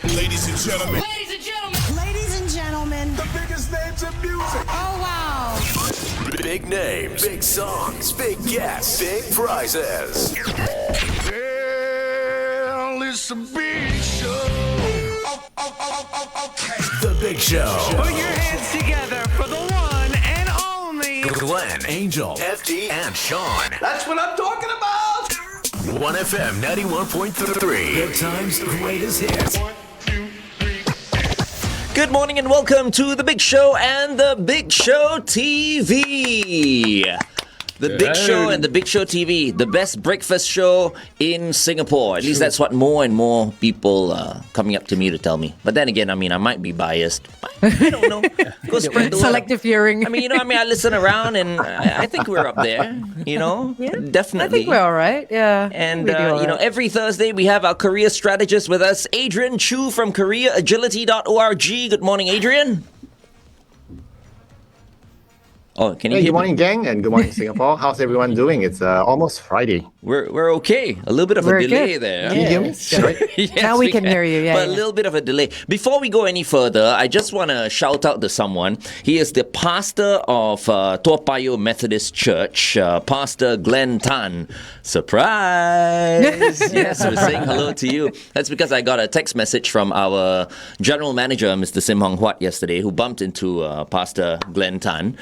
one. Ladies and gentlemen. Ladies and gentlemen. Ladies and gentlemen. The biggest names in music. Oh, wow. Big names, big songs, big guests, big prizes. Well, it's a big show. The Big Show. Put your hands together for the one and only Glenn, Angel, FD, and Sean. That's what I'm talking about. 1FM 91.3. Good times, greatest hits. 1, 2, 3. Good morning and welcome to The Big Show and The Big Show TV. The Big Show and The Big Show TV, the best breakfast show in Singapore. At least that's what more and more people are coming up to me to tell me. But then again, I might be biased. I don't know. Go spread the word. Selective hearing. I listen around and I think we're up there, Yeah, Definitely. I think we're all right. Yeah. And, we do all right. every Thursday we have our career strategist with us, Adrian Chu from careeragility.org. Good morning, Adrian. Oh, can you Hey, hear good me? morning, gang, and good morning, Singapore. How's everyone doing? It's almost Friday. We're okay. A little bit of a We're delay good. there. Can you hear me? Yeah, right? Yes, Now we can hear you, yeah, But a yeah. little bit of a delay. Before we go any further, I just want to shout out to someone. He is the pastor of Toa Payoh Methodist Church, Pastor Glenn Tan. Surprise! Yes, we're saying hello to you. That's because I got a text message from our general manager, Mr. Sim Hong Huat, yesterday, who bumped into Pastor Glenn Tan,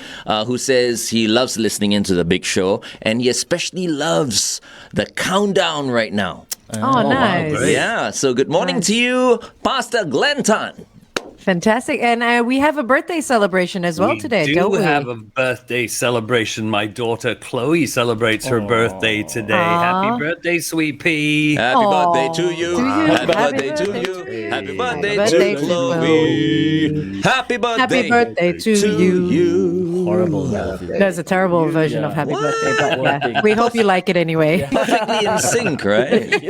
who says he loves listening into the Big Show, and he especially loves the countdown right now. Oh, nice. Yeah, so good morning to you, Pastor Glenn Tan. Fantastic. And we have a birthday celebration as well today, do don't we? have a birthday celebration. My daughter Chloe celebrates her birthday today. Happy birthday, sweet pea. Happy Aw, birthday to you. to you. Happy Happy birthday to birthday you. to you. Happy birthday Birthday to to Chloe. Happy birthday. Happy birthday to you. Horrible. There's a terrible version of Happy Birthday, but yeah, we hope you like it anyway. Perfectly in sync, right?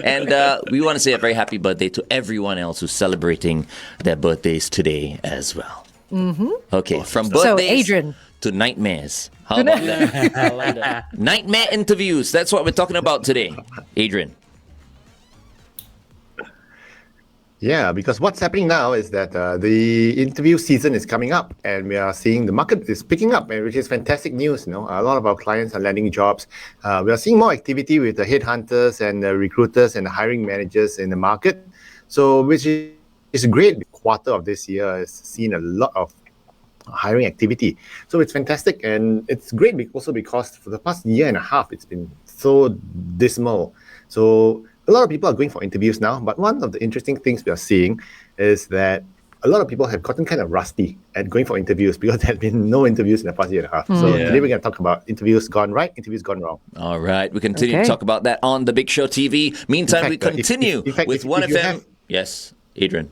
And we want to say a very happy birthday to everyone else who's celebrating their birthdays today as well. Mm-hmm. Okay, from birthdays So, Adrian. to nightmares. How about that? I like that. Nightmare interviews. That's what we're talking about today. Adrian. Yeah, because what's happening now is that the interview season is coming up, and we are seeing the market is picking up, which is fantastic news. A lot of our clients are landing jobs. We are seeing more activity with the headhunters and the recruiters and the hiring managers in the market. So, which is great. The quarter of this year has seen a lot of hiring activity. So it's fantastic, and it's great also because for the past year and a half, it's been so dismal. So a lot of people are going for interviews now, but one of the interesting things we are seeing is that a lot of people have gotten kind of rusty at going for interviews because there have been no interviews in the past year and a half. So today we're going to talk about interviews gone right, interviews gone wrong. All right, we continue to Okay. talk about that on the Big Show TV. Meantime, we In fact, continue in fact, with if you 1FM. have- Yes, Adrian.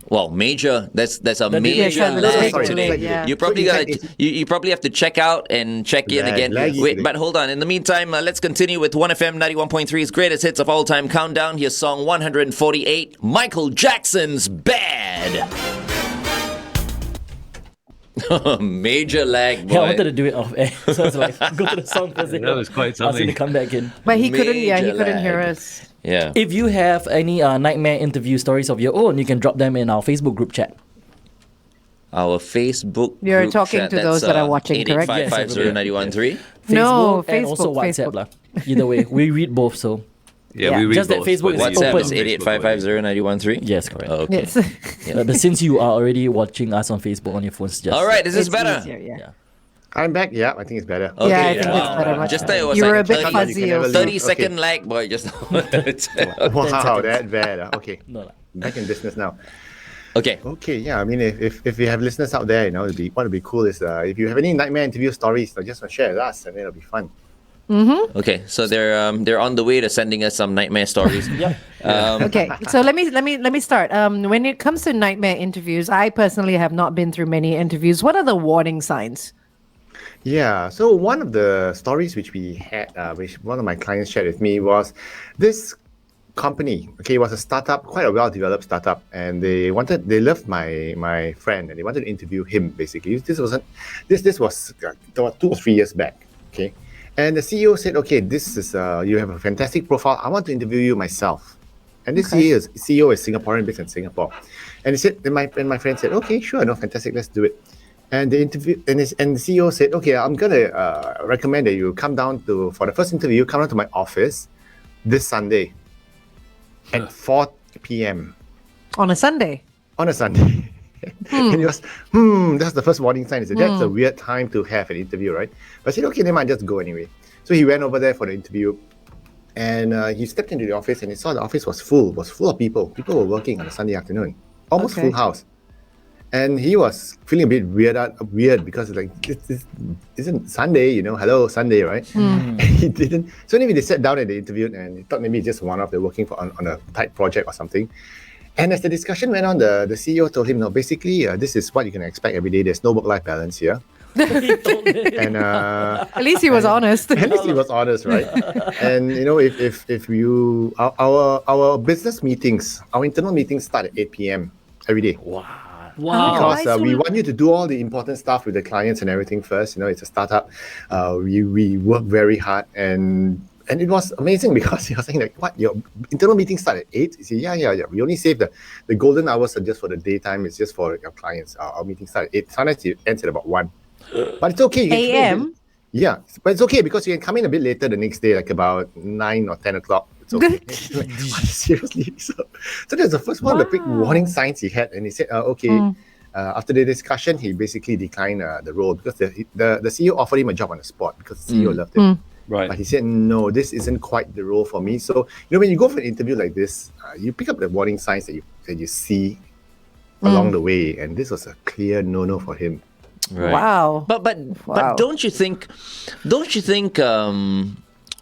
Well, major. That's a major Yes, lag sorry, today. yeah. You probably So in gotta fact, you probably have to check out and check in again. laggy Wait, today. but hold on. In the meantime, let's continue with 1FM 91.3's greatest hits of all time countdown. Here's song 148, Michael Jackson's Bad. Major lag, boy. Yeah, I wanted to do it off air, so I was like, go to the song first. That was quite Ask him to something. come back in. But he couldn't Major hear lag. us. Yeah. If you have any nightmare interview stories of your own, you can drop them in our Facebook group chat. Our Facebook You're group talking chat, to those that's, that are watching, correct? 88550913. No, and also Facebook, WhatsApp. Facebook. lah. Either way, we read both, so Yeah, Yeah. we read Just that both, Facebook but is it's WhatsApp open. is Facebook 88550913. yes, correct. Oh, okay. Yes. But since you are already watching us on Facebook on your phones, just All right, is this It's better? easier, yeah. Yeah. I'm back. Yeah, I think it's better. Okay, Yeah, I think it's better. Much Just better. that it was You like were a bit 30 fuzzy. You can never also. 30 Okay. second lag, boy. Just Wow, that bad. Okay, No, lah. back in business now. okay. Okay, yeah. I mean, if we have listeners out there, what would be cool is if you have any nightmare interview stories, just share with us, and it'll be fun. Okay, so they're on the way to sending us some nightmare stories. Yeah. Okay, so let me start. When it comes to nightmare interviews, I personally have not been through many interviews. What are the warning signs? Yeah, so one of the stories which we had, which one of my clients shared with me was this company. Okay, it was a startup, quite a well-developed startup, and they loved my friend, and they wanted to interview him. Basically, this was 2 or 3 years back. Okay, and the CEO said, "Okay, this is you have a fantastic profile. I want to interview you myself." And this CEO is Singaporean, based in Singapore. And he said, and my friend said, okay, sure, no, fantastic, let's do it. And the interview, and the CEO said, okay, I'm gonna recommend that you come down for the first interview, come down to my office this Sunday at 4 p.m. On a Sunday. On a Sunday. And he was, that's the first warning sign. He said, that's a weird time to have an interview, right? But I said, okay, then I just go anyway. So he went over there for the interview, and he stepped into the office, and he saw the office was full of people. People were working on a Sunday afternoon, almost full house. And he was feeling a bit weird because it's like, this isn't Sunday, hello, Sunday, right? And he didn't. So anyway, they sat down and they interviewed, and he thought maybe just one of them working on a tight project or something. And as the discussion went on, the CEO told him, no, basically, this is what you can expect every day. There's no work-life balance here. And at least he was honest. At least he was honest, right? And if you our business meetings, our internal meetings start at 8 p.m. every day. Wow. Because we want you to do all the important stuff with the clients and everything first. It's a startup. We work very hard, and it was amazing because he was saying like, what, your internal meetings start at 8? He said, yeah. We only save the golden hours are just for the daytime. It's just for your clients. Our meetings start at 8. Sometimes it ends at about 1. But it's okay. AM? Yeah, but it's okay because you can come in a bit later the next day, like about 9 or 10 o'clock. It's okay. Like, seriously? So that's the first one of the big warning signs he had. And he said, okay. After the discussion, he basically declined the role because the CEO offered him a job on the spot because the CEO loved him. Right. But he said, no, this isn't quite the role for me. So, when you go for an interview like this, you pick up the warning signs that you see along the way. And this was a clear no-no for him. Right. Wow. But don't you think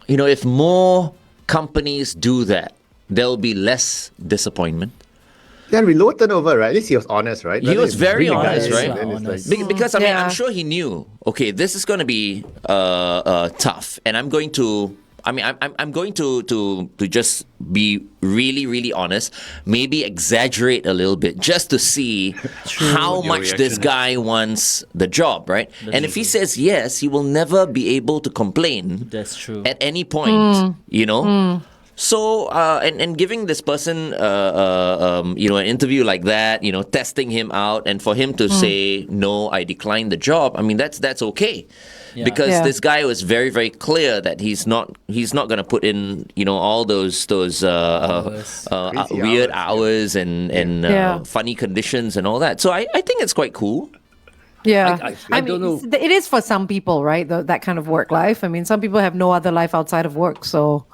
if more companies do that, there'll be less disappointment? Then we low turnover, right? At least he was honest, right? He was very honest, right? Because I'm sure he knew. Okay, this is going to be tough, and I'm going to. I'm going to just be really, really honest. Maybe exaggerate a little bit just to see how much this guy wants the job, right? And if he says yes, he will never be able to complain. That's true. At any point, So, and giving this person, an interview like that, testing him out, and for him to say, no, I declined the job, that's okay. Yeah. Because this guy was very, very clear that he's not going to put in, all those weird hours and funny conditions and all that. So I think it's quite cool. Yeah, I don't know. It is for some people, right? That kind of work life. Some people have no other life outside of work, so.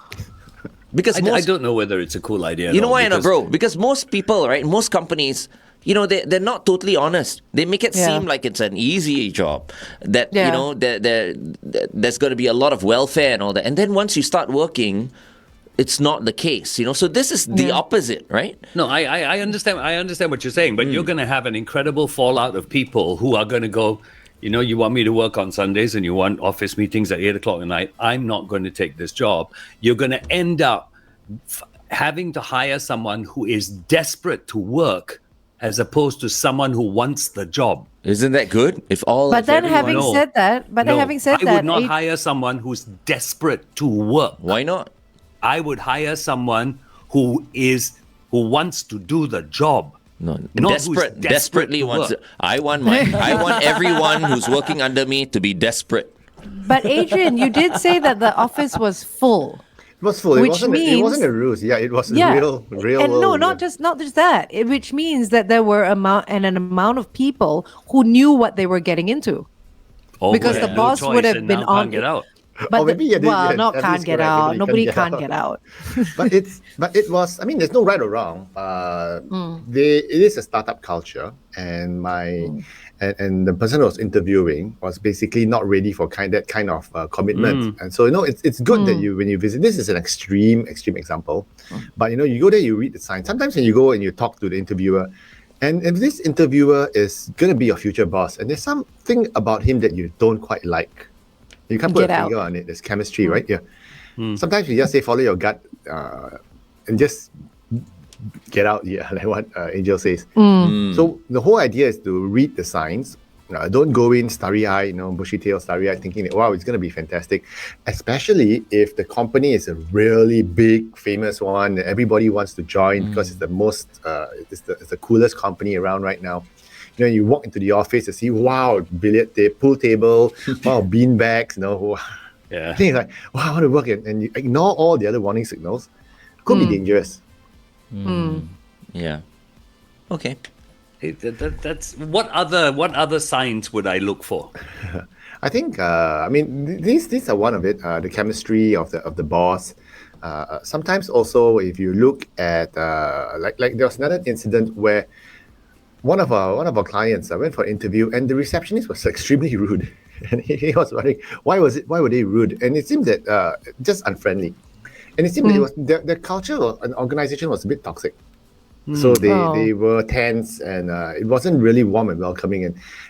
Because I don't know whether it's a cool idea. You know why, bro? Because most people, right? Most companies, they're not totally honest. They make it seem like it's an easy job. That there's going to be a lot of welfare and all that. And then once you start working, it's not the case. So this is the opposite, right? No, I understand. I understand what you're saying, but you're going to have an incredible fallout of people who are going to go. You want me to work on Sundays and you want office meetings at 8 o'clock at night. I'm not going to take this job. You're going to end up having to hire someone who is desperate to work as opposed to someone who wants the job. Isn't that good? Having said that, I would not hire someone who's desperate to work. Why not? I would hire someone who wants to do the job. No, desperately wants it. I want everyone who's working under me to be desperate. But Adrian, you did say that the office was full. It was full. It wasn't a ruse. Yeah, it was real. And no, not just that. Which means that there were an amount of people who knew what they were getting into. Because the boss would have been on. Can't get out. But can't get out. Nobody can't get out. But it was. There's no right or wrong. It is a startup culture, and and the person who was interviewing was basically not ready for that kind of commitment. And so it's good that when you visit. This is an extreme example, but you go there, you read the signs. Sometimes when you go and you talk to the interviewer, and if this interviewer is going to be your future boss, and there's something about him that you don't quite like. You can't put a finger on it. There's chemistry, right? Yeah. Sometimes you just say, follow your gut and just get out. Yeah, like what Angel says. So the whole idea is to read the signs Don't go in starry-eyed, bushy tail, starry-eyed, thinking that, wow, it's going to be fantastic. Especially if the company is a really big, famous one that everybody wants to join because it's the most, it's the coolest company around right now. You walk into the office to see, wow, pool table, wow, bean bags, Yeah. I think it's like, wow, I want to work in, and you ignore all the other warning signals. Could be dangerous. Yeah. Okay. That's what other signs would I look for? I think, these are one of it. The chemistry of the boss. Sometimes also, if you look at like there was another incident where one of our clients went for an interview and the receptionist was extremely rude, and he was wondering why were they rude, and it seemed that just unfriendly, and it seemed that it was the culture of an organization was a bit toxic. So they were tense, and it wasn't really warm and welcoming,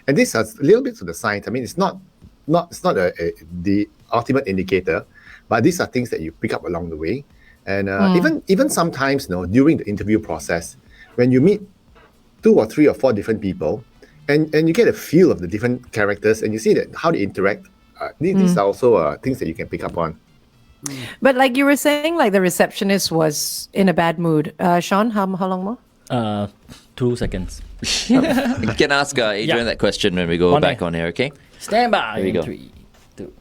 and this has a little bit of the signs. I mean, it's not the ultimate indicator, but these are things that you pick up along the way, and even sometimes, during the interview process, when you meet 2 or 3 or 4 different people, and you get a feel of the different characters, and you see that how they interact. These are also things that you can pick up on. But like you were saying, like the receptionist was in a bad mood. Sean, how long more? 2 seconds. You can ask Adrian that question when we go back on here, okay? Stand by. There you go. 3, 2.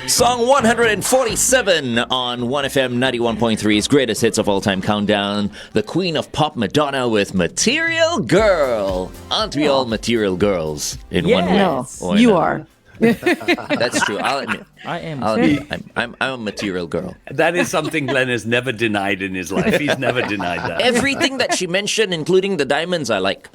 Song 147 on 1FM 91.3's greatest hits of all time countdown. The Queen of Pop, Madonna, with Material Girl. Aren't we all material girls in one way? No, or you another? are. That's true. I'll admit. I am. I'm a material girl. That is something Glenn has never denied in his life. He's never denied that. Everything that she mentioned, including the diamonds, I like.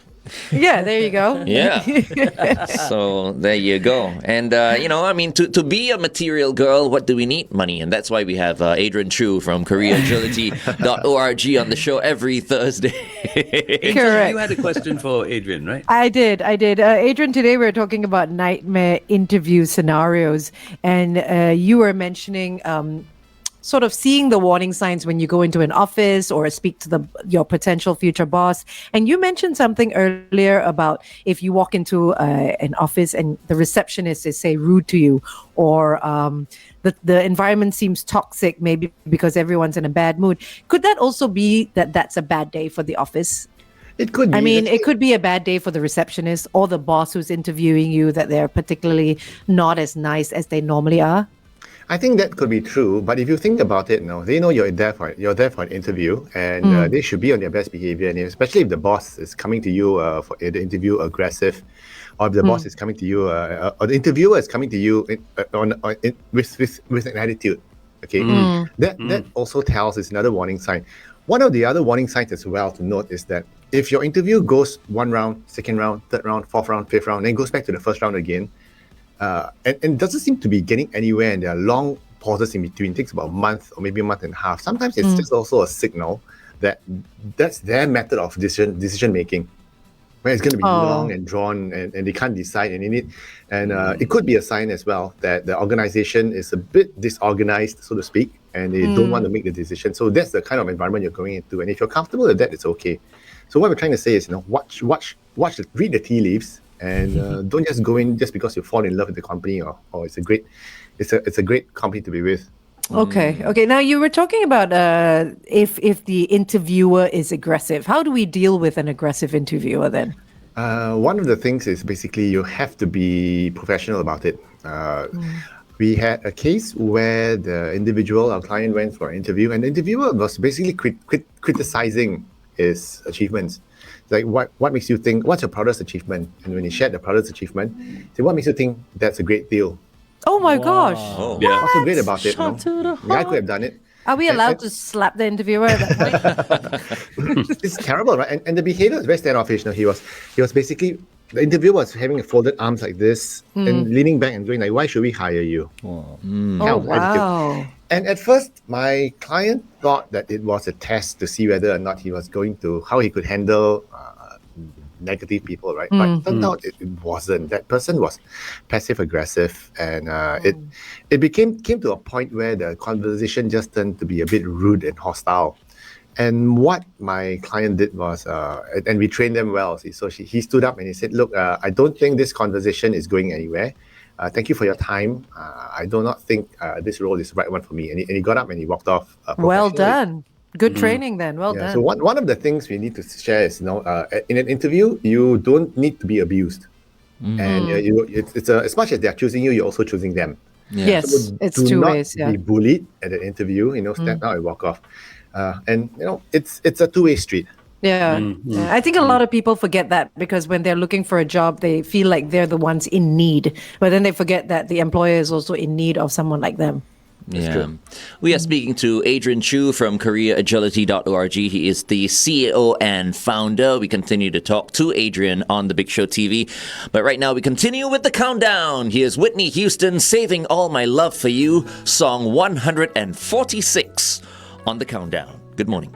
Yeah, there you go. Yeah. So there you go. And, to be a material girl, what do we need? Money. And that's why we have Adrian Chu from careeragility.org on the show every Thursday. Correct. You had a question for Adrian, right? I did. Adrian, today we're talking about nightmare interview scenarios. And you were mentioning sort of seeing the warning signs when you go into an office or speak to your potential future boss. And you mentioned something earlier about if you walk into an office and the receptionist is, say, rude to you, or the environment seems toxic, maybe because everyone's in a bad mood. Could that also be that's a bad day for the office? It could be. I mean, it could be a bad day for the receptionist or the boss who's interviewing you, that they're particularly not as nice as they normally are. I think that could be true, but if you think about it, they know you're there for an interview, and they should be on their best behavior. And especially if the boss is coming to you for the interview aggressive, or if the boss is coming to you, or the interviewer is coming to you with an attitude. Okay, that also tells is another warning sign. One of the other warning signs as well to note is that if your interview goes 1 round, 2nd round, 3rd round, 4th round, 5th round, then goes back to the 1st round again. And doesn't seem to be getting anywhere, and there are long pauses in between. It takes about a month or maybe a month and a half. Sometimes it's just also a signal that that's their method of decision making, where it's going to be long and drawn, and they can't decide it could be a sign as well that the organization is a bit disorganized, so to speak, and they don't want to make the decision. So that's the kind of environment you're going into, and if you're comfortable with that, it's okay. So what we're trying to say is, read the tea leaves. And don't just go in just because you fall in love with the company, or it's a great company to be with. Okay. Now you were talking about if the interviewer is aggressive. How do we deal with an aggressive interviewer then? One of the things is basically you have to be professional about it. We had a case where our client went for an interview, and the interviewer was basically criticizing his achievements. Like, what makes you think, what's your proudest achievement? And when he shared the proudest achievement, he said, what makes you think that's a great deal? Oh my gosh. Oh. Yeah. What's so great about it? The guy could have done it. Are we allowed to slap the interviewer at that point? It's terrible, right? And the behavior is very standoffish. He was basically, the interviewer was having folded arms like this and leaning back and going like, why should we hire you? Oh, wow. And at first, my client thought that it was a test to see whether or not how he could handle negative people, right? But it turned out it wasn't. That person was passive aggressive, and it came to a point where the conversation just turned to be a bit rude and hostile. And what my client did was, and we trained them well. See, so he stood up and he said, "Look, I don't think this conversation is going anywhere. Thank you for your time. I do not think this role is the right one for me." And he got up and he walked off. Well professionally. done. Good training then. Well Yeah, done. so one of the things we need to share is, in an interview, you don't need to be abused. And it's as much as they're choosing you, you're also choosing them. Yes, So it's do two not ways. Yeah. be bullied at an interview, stand out and walk off. And it's a two-way street. Yeah. Yeah. I think a lot of people forget that because when they're looking for a job, they feel like they're the ones in need, but then they forget that the employer is also in need of someone like them. Yeah. We are speaking to Adrian Chu from careeragility.org. He is the CEO and founder. We continue to talk to Adrian on The Big Show TV. But right now we continue with the countdown. Here's Whitney Houston, Saving All My Love for You, song 146 on the countdown. Good morning.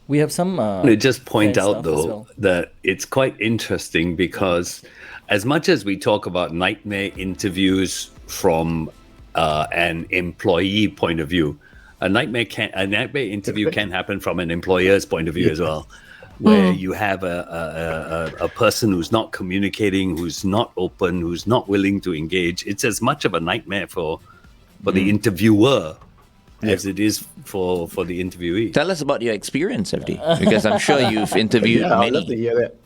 We have some. To just point fair out, stuff as though, well. that it's quite interesting because as much as we talk about nightmare interviews from an employee point of view, a nightmare interview can happen from an employer's point of view as well, where you have a person who's not communicating, who's not open, who's not willing to engage. It's as much of a nightmare for the interviewer as it is for the interviewee. Tell us about your experience, FD, because I'm sure you've interviewed Yeah, I'd love to many. hear that.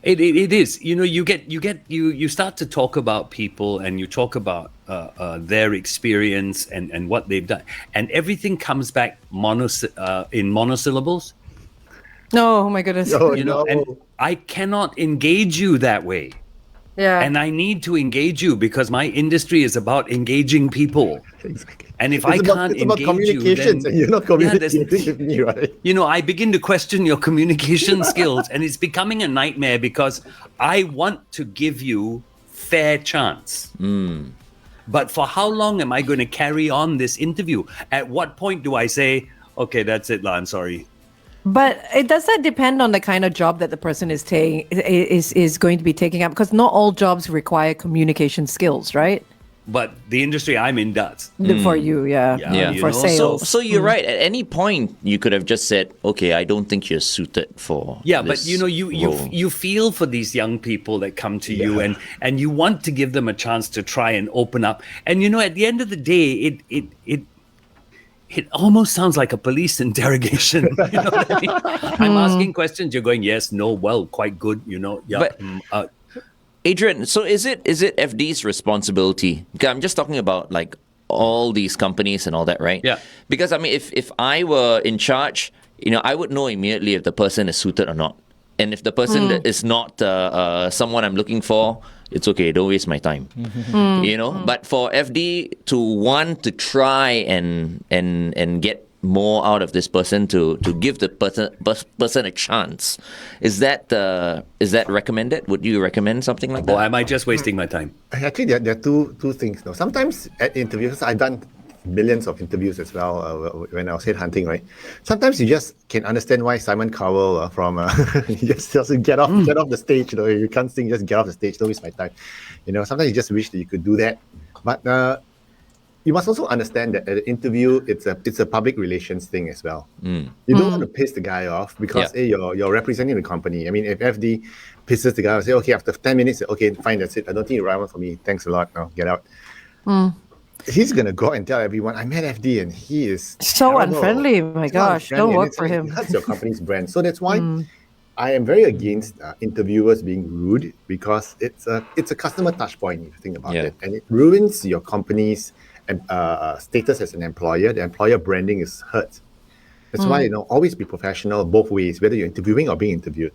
It is. You start to talk about people and you talk about their experience and what they've done, and everything comes back in monosyllables. No, oh my goodness. Oh, And I cannot engage you that way. Yeah. And I need to engage you because my industry is about engaging people. Exactly. And if It's about engage you, communications, then and you're not communicating with me, right? I begin to question your communication skills, and it's becoming a nightmare because I want to give you fair chance. But for how long am I going to carry on this interview? At what point do I say, okay, that's it, I'm sorry? But does that depend on the kind of job that the person is is going to be taking up? Because not all jobs require communication skills, right? But the industry I'm in does. For you, yeah. Yeah, For sales. So you're right. At any point, you could have just said, "Okay, I don't think you're suited for." Yeah, but this you role." feel for these young people that come to you, and you want to give them a chance to try and open up. And at the end of the day, it almost sounds like a police interrogation. You know what I mean? I'm asking questions. You're going yes, no, well, quite good. Yeah. But- Adrian, so is it FD's responsibility? Okay, I'm just talking about like all these companies and all that, right? Yeah. Because I mean, if I were in charge, I would know immediately if the person is suited or not. And if the person that is not someone I'm looking for, it's okay. Don't waste my time. But for FD to want to try and get more out of this person to give the person a chance, is that recommended? Would you recommend something like that? Or am I just wasting my time? Actually, there are two things. No, sometimes at interviews, I've done millions of interviews as well when I was headhunting, right? Sometimes you just can understand why Simon Cowell from he just doesn't get off the stage. You can't sing, just get off the stage. Don't waste my time. Sometimes you just wish that you could do that, but you must also understand that at an interview, it's a public relations thing as well. You don't want to piss the guy off because you're representing the company. I mean, if FD pisses the guy off, say, okay, after 10 minutes, okay, fine, that's it. I don't think you're right one for me. Thanks a lot. Now get out. He's gonna go and tell everyone I met FD and he is so terrible. unfriendly. My He's gosh, not don't unfriendly, work and for him. That's your company's brand. So that's why I am very against interviewers being rude because it's a customer touch point if you think about it, and it ruins your company's status as an employer. The employer branding is hurt. That's why always be professional both ways, whether you're interviewing or being interviewed.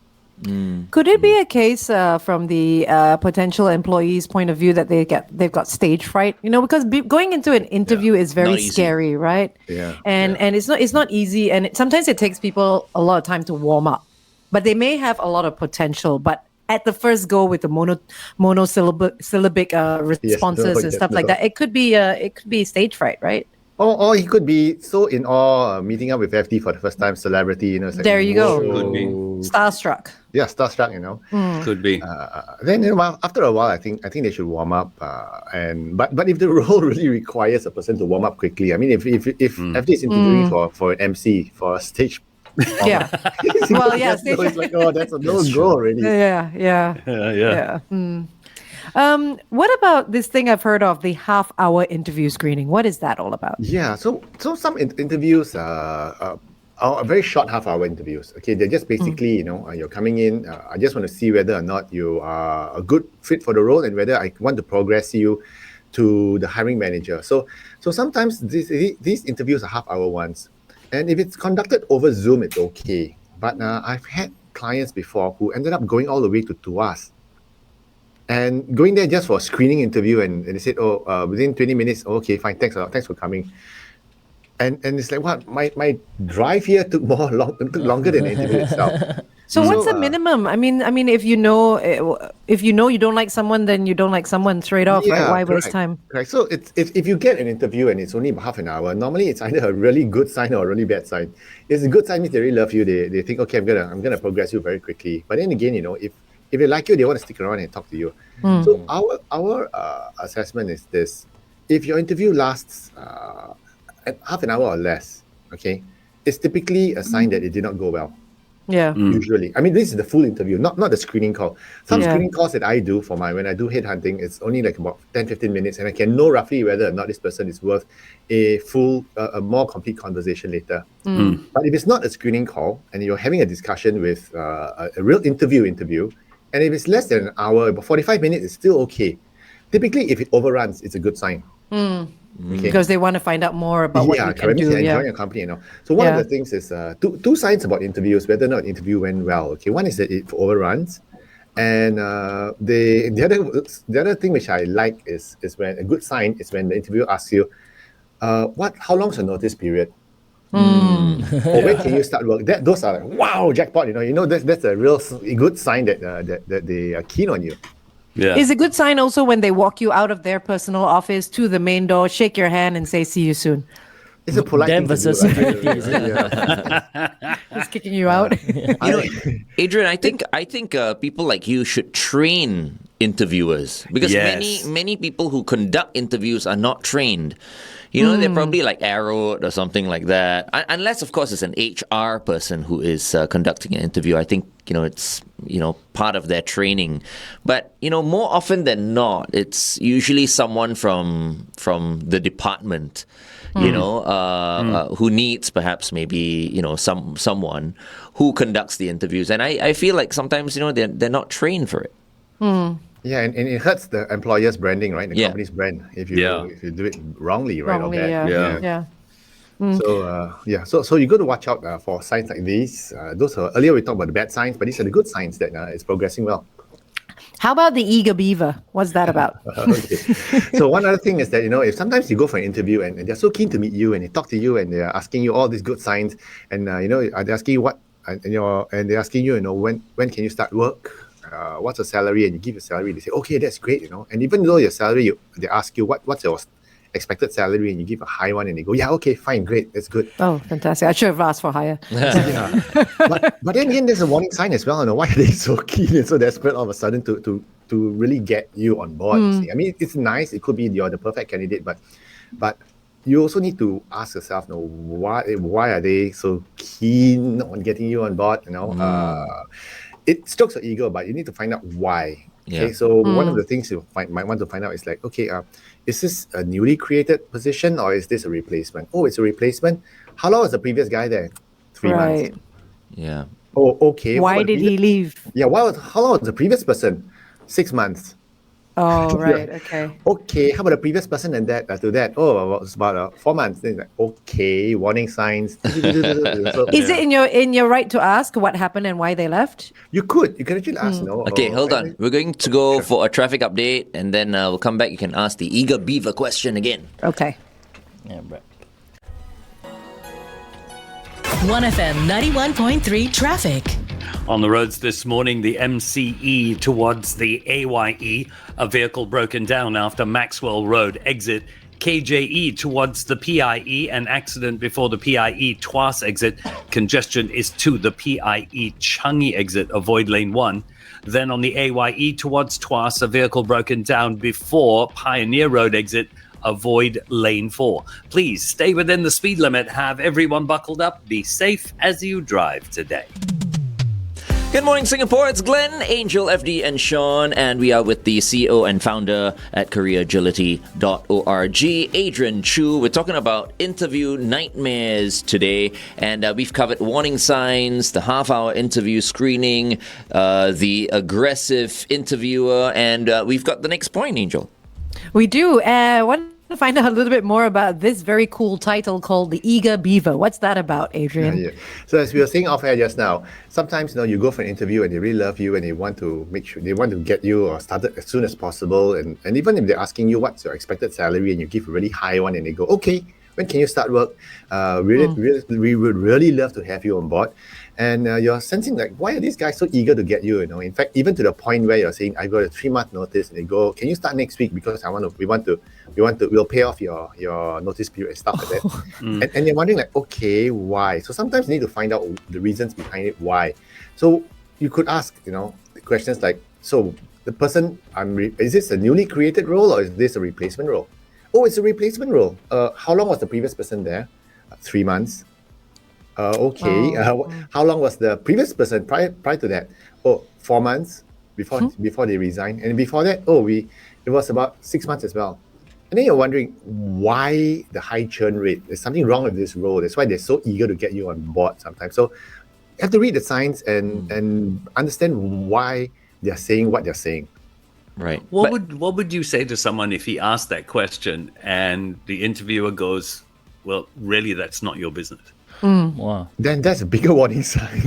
Could it be a case from the potential employee's point of view that they've got stage fright? Because going into an interview is very scary, right? Yeah. And it's not easy, and sometimes it takes people a lot of time to warm up. But they may have a lot of potential, but at the first go with the monosyllabic responses and stuff like that, it could be stage fright, right? Or he could be so in awe meeting up with FD for the first time, celebrity. It's like, There you go. Could be. Starstruck. yeah, starstruck, you know. Could be. Then after a while, I think they should warm up. But if the role really requires a person to warm up quickly, I mean, if FD is interviewing for an MC for a stage, Yeah. Well, yeah. so it's like, oh, that's a no-go already. Yeah. What about this thing I've heard of, the half-hour interview screening? What is that all about? Yeah, so some interviews are very short half-hour interviews. Okay, they're just basically, you're coming in. I just want to see whether or not you are a good fit for the role and whether I want to progress you to the hiring manager. So sometimes these interviews are half-hour ones, and if it's conducted over Zoom, it's okay. But I've had clients before who ended up going all the way to 2 hours. And going there just for a screening interview, and they said, within 20 minutes, okay, fine, thanks a lot, thanks for coming. And it's like, what? My drive here took longer than the interview itself. So what's the minimum? I mean, if you know you don't like someone, then you don't like someone straight off, right? Why waste time? Correct. So if you get an interview and it's only about half an hour, normally it's either a really good sign or a really bad sign. It's a good sign means they really love you. They think, okay, I'm gonna progress you very quickly. But then again, if they like you, they want to stick around and talk to you. So our assessment is this: if your interview lasts half an hour or less, okay, it's typically a sign that it did not go well. Yeah. Usually, I mean, this is the full interview, not the screening call. Some screening calls that I do when I do headhunting, it's only like about 10-15 minutes, and I can know roughly whether or not this person is worth a more complete conversation later. But if it's not a screening call and you're having a discussion with a real interview, and if it's less than an hour, about 45 minutes, it's still okay. Typically, if it overruns, it's a good sign. Okay. Because they want to find out more about what you can do. They're enjoying your company, So one of the things is two signs about interviews, whether or not the interview went well. Okay, one is that it overruns, and the other thing which I like is when a good sign is when the interviewer asks you, how long is your notice period? Or when can you start work? Those are like, wow, jackpot. That's a real good sign that they are keen on you. Yeah. Is a good sign also when they walk you out of their personal office to the main door, shake your hand, and say, "See you soon." It's a polite Them thing to versus do, right? security, is it? It's kicking you out. Adrian, I think people like you should train interviewers, because many people who conduct interviews are not trained. They're probably like arrowed or something like that. Unless, of course, it's an HR person who is conducting an interview. I think, it's, part of their training. But, more often than not, it's usually someone from the department, who needs perhaps maybe, someone who conducts the interviews. And I feel like sometimes, they're not trained for it. Yeah, and it hurts the employer's branding, right? The company's brand if you do it wrongly, right? Or bad. So you got to watch out for signs like these. Those are earlier we talked about the bad signs, but these are the good signs that it's progressing well. How about the eager beaver? What's that about? Okay. So one other thing is that if sometimes you go for an interview and they're so keen to meet you and they talk to you and they're asking you all these good signs and they're asking you what and they're asking you when can you start work? What's the salary? And you give your salary. They say, okay, that's great, And even though your salary, they ask you what's your expected salary, and you give a high one, and they go, yeah, okay, fine, great, that's good. Oh, fantastic! I should have asked for higher. But then again, there's a warning sign as well. Why are they so keen and so desperate all of a sudden to really get you on board? I mean, it's nice. It could be you're the perfect candidate, but you also need to ask yourself, why are they so keen on getting you on board? It strokes your ego, but you need to find out why. Okay, so one of the things you might want to find out is like, okay, is this a newly created position or is this a replacement? Oh, it's a replacement. How long was the previous guy there? 3 months. Yeah. Oh, okay. Why did he leave? Yeah. How long was the previous person? 6 months. Oh, right. Okay. Okay. How about the previous person and that to that? Oh, it was about 4 months. Then like, okay, warning signs. So, Is it in your right to ask what happened and why they left? You can actually ask. Okay, hold on. We're going to go for a traffic update, and then we'll come back. You can ask the eager beaver question again. Okay. Yeah, right. 1FM 91.3 traffic. On the roads this morning, the MCE towards the AYE, a vehicle broken down after Maxwell Road exit KJE towards the PIE and accident before the PIE Tuas exit. Congestion is to the PIE Changi exit. Avoid lane 1. Then on the AYE towards Tuas, a vehicle broken down before Pioneer Road exit. Avoid lane 4. Please stay within the speed limit. Have everyone buckled up. Be safe as you drive today. Good morning, Singapore. It's Glenn, Angel, FD, and Sean, and we are with the CEO and founder at careeragility.org, Adrian Chu. We're talking about interview nightmares today, and we've covered warning signs, the half-hour interview screening, the aggressive interviewer, and we've got the next point, Angel. We do. Want to find out a little bit more about this very cool title called The Eager Beaver. What's that about, Adrian? Yeah. So as we were saying off air just now, sometimes you go for an interview and they really love you and they want to make sure they want to get you or started as soon as possible. And even if they're asking you what's your expected salary and you give a really high one and they go, okay, when can you start work? We would really love to have you on board. And you're sensing like, why are these guys so eager to get you? In fact, even to the point where you're saying, I got a 3-month notice, and they go, can you start next week because we'll pay off your notice period and stuff like that. And you're wondering like, okay, why? So sometimes you need to find out the reasons behind it, why. So you could ask, questions like, so the person is this a newly created role or is this a replacement role? Oh, it's a replacement role. How long was the previous person there? 3 months. Okay. How long was the previous person prior to that? 4 months before they resigned. And before that, it was about 6 months as well. And then you're wondering why the high churn rate. There's something wrong with this role. That's why they're so eager to get you on board sometimes. So you have to read the signs and understand why they're saying what they're saying. Right. What would you say to someone if he asked that question and the interviewer goes, well, really, that's not your business? Wow. Then that's a bigger warning sign.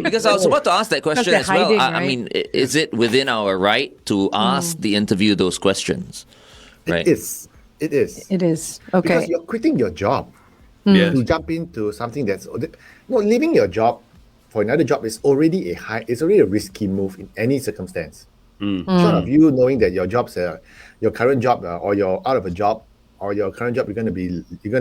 Because I was about to ask that question as well. hiding, I right? mean, is it within our right to ask the interview those questions? Right. It is. It is. Okay. Because you're quitting your job Yes. to jump into something that's leaving your job for another job is already a risky move in any circumstance. Short of you knowing that your current job or you're out of a job or your current job you're going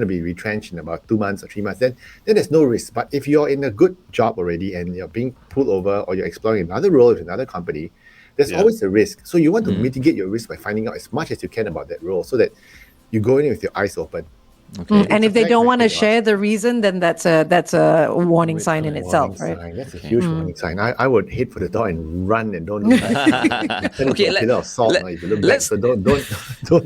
to be retrenched in about 2 months or 3 months, then there's no risk. But if you're in a good job already and you're being pulled over or you're exploring another role with another company, there's always a risk. So you want to mitigate your risk by finding out as much as you can about that role so that you go in with your eyes open. Okay. And if they don't want to share the reason, then that's a warning sign in itself, right? That's a huge warning sign. I would head for the door and run and don't look back. Okay, pillar of salt. If you look back, so don't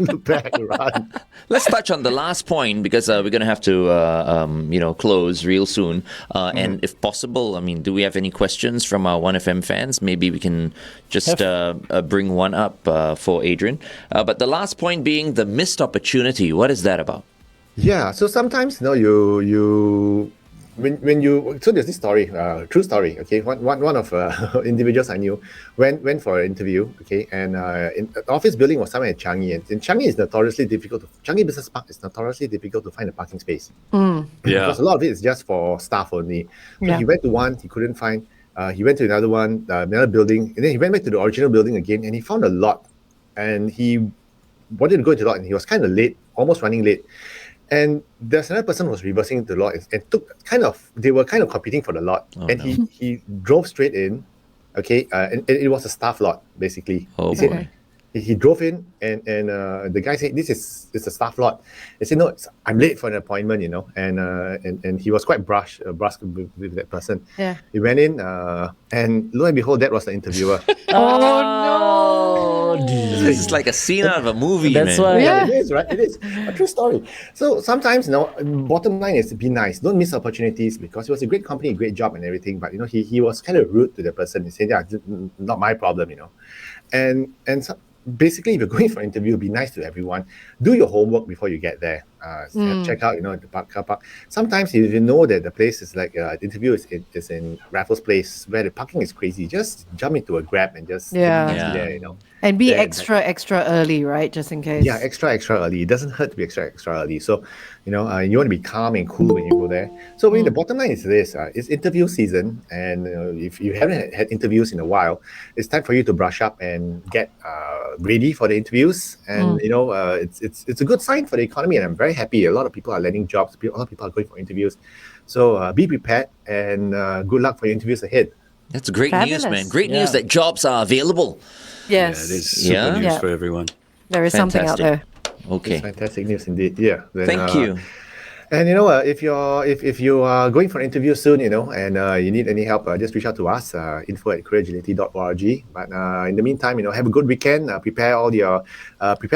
look back. Run. Let's touch on the last point because we're going to have to close real soon. And if possible, I mean, do we have any questions from our OneFM fans? Maybe we can just bring one up for Adrian. But the last point being the missed opportunity. What is that about? Yeah, so sometimes when you so there's this story, true story. Okay, one of individuals I knew went for an interview. Okay, and in the office building was somewhere in Changi, and Changi is notoriously difficult. Changi Business Park is notoriously difficult to find a parking space. Because a lot of it is just for staff only. So he went to one, he couldn't find. He went to another one, another building, and then he went back to the original building again, and he found a lot, and he wanted to go into the lot, and he was kind of late, almost running late. And there's another person who was reversing the lot and they were kind of competing for the lot. He drove straight in, okay, and it was a staff lot, basically. He drove in and the guy said, it's a staff lot. He said, no, I'm late for an appointment, and he was quite brusque with that person. Yeah. He went in and lo and behold, that was the interviewer. Oh no! This is like a scene out of a movie, That's man. why. Yeah, it is, right? It is a true story. So sometimes, bottom line is to be nice. Don't miss opportunities because it was a great company, a great job and everything. But, he was kind of rude to the person. He said, yeah, not my problem, And so basically, if you're going for an interview, be nice to everyone. Do your homework before you get there. check out, the car park. Sometimes if you know that the place is like the interview is in Raffles Place, where the parking is crazy, just jump into a Grab and just Yeah. take it easy Yeah. there. And be Then- extra early, right? Just in case. Yeah, extra early. It doesn't hurt to be extra early. So, you want to be calm and cool when you go there. So, the bottom line is this: it's interview season, and if you haven't had interviews in a while, it's time for you to brush up and get ready for the interviews. And it's a good sign for the economy, and I'm very happy. A lot of people are landing jobs. A lot of people are going for interviews. So, be prepared, and good luck for your interviews ahead. That's great news, Fabulous. man. Great news that jobs are available. Yes. Yeah, it is super Yeah. news Yeah. for everyone. There is something out Fantastic. there. Okay. It's fantastic news indeed. Yeah. Then, Thank you. And if you are going for an interview soon, and you need any help, just reach out to us, info@careeragility.org. But in the meantime, have a good weekend. Prepare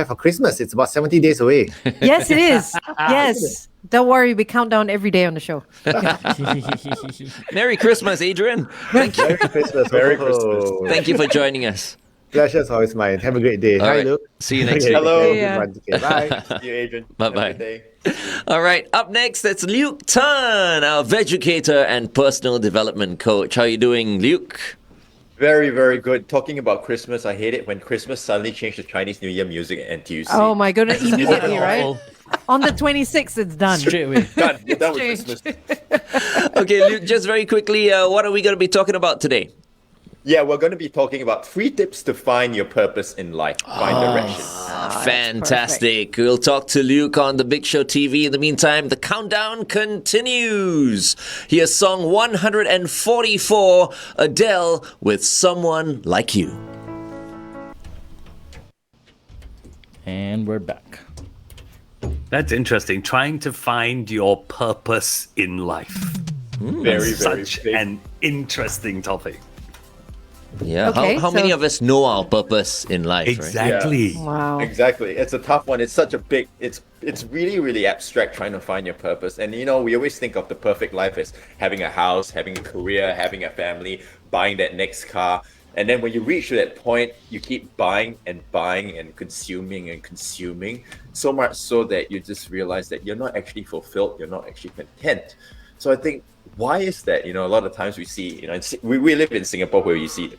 for Christmas. It's about 70 days away. Yes, it is. Yes. Don't worry, we count down every day on the show. Merry Christmas, Adrian. Thank you. Merry Christmas. Merry Christmas. Thank you for joining us. Pleasure is always mine. Have a great day. All Hi, right. Luke. See you next Okay, week. have a See good ya. one. Okay, bye. See you, Adrian. Bye-bye. Have a good day. All right, up next, it's Luke Tan, our educator and personal development coach. How are you doing, Luke? Very, very good. Talking about Christmas, I hate it when Christmas suddenly changed to Chinese New Year music at NTUC. Oh my goodness, immediately, right? On the 26th, it's done. Straight away. Done. We're done with Change. Christmas. Okay, Luke, just very quickly, what are we going to be talking about today? Yeah, we're going to be talking about 3 tips to find your purpose in life. Find direction. Fantastic. We'll talk to Luke on the Big Show TV. In the meantime, the countdown continues. Here's song 144, Adele with Someone Like You. And we're back. That's interesting. Trying to find your purpose in life. Very, very Such big. an interesting topic. Yeah, Okay, how many so- of us know our purpose in life, right? Exactly. Wow. Exactly. It's a tough one. It's such a big, it's really, really abstract trying to find your purpose. And we always think of the perfect life as having a house, having a career, having a family, buying that next car. And then when you reach that point, you keep buying and consuming, so much so that you just realize that you're not actually fulfilled, you're not actually content. So I think, why is that? A lot of times we see, we live in Singapore where you see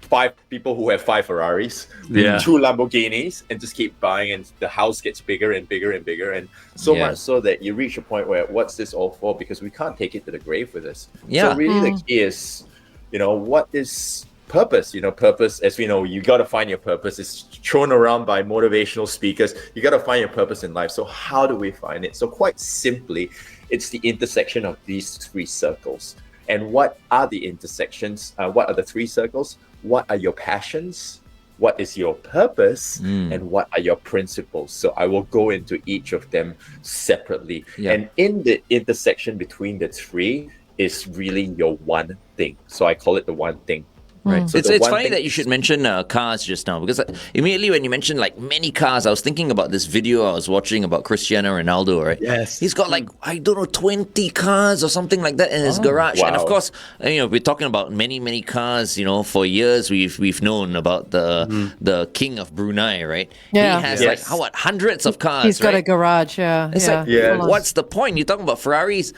5 people who have 5 Ferraris, Yeah. 2 Lamborghinis, and just keep buying, and the house gets bigger and bigger and bigger, and so Yeah. much so that you reach a point where, what's this all for? Because we can't take it to the grave with us. Yeah. So really the key is, what is purpose? Purpose, as we know, you got to find your purpose. It's thrown around by motivational speakers. You got to find your purpose in life. So how do we find it? So quite simply, it's the intersection of these 3 circles. And what are the intersections? What are the 3 circles? What are your passions? What is your purpose? And what are your principles? So I will go into each of them separately. Yeah. And in the intersection between the 3 is really your one thing. So I call it the one thing. Right. So It's the one funny thing- that you should mention cars just now, because immediately when you mentioned like many cars, I was thinking about this video I was watching about Cristiano Ronaldo, right? Yes. He's got 20 cars or something like that in his garage. And of Wow. course, we're talking about many cars, for years we've known about the king of Brunei, right? Yeah. He has Yes. hundreds of cars, He's got right? a garage, yeah. It's yeah. like, Yeah. Full on. what's the point? You're talking about Ferraris.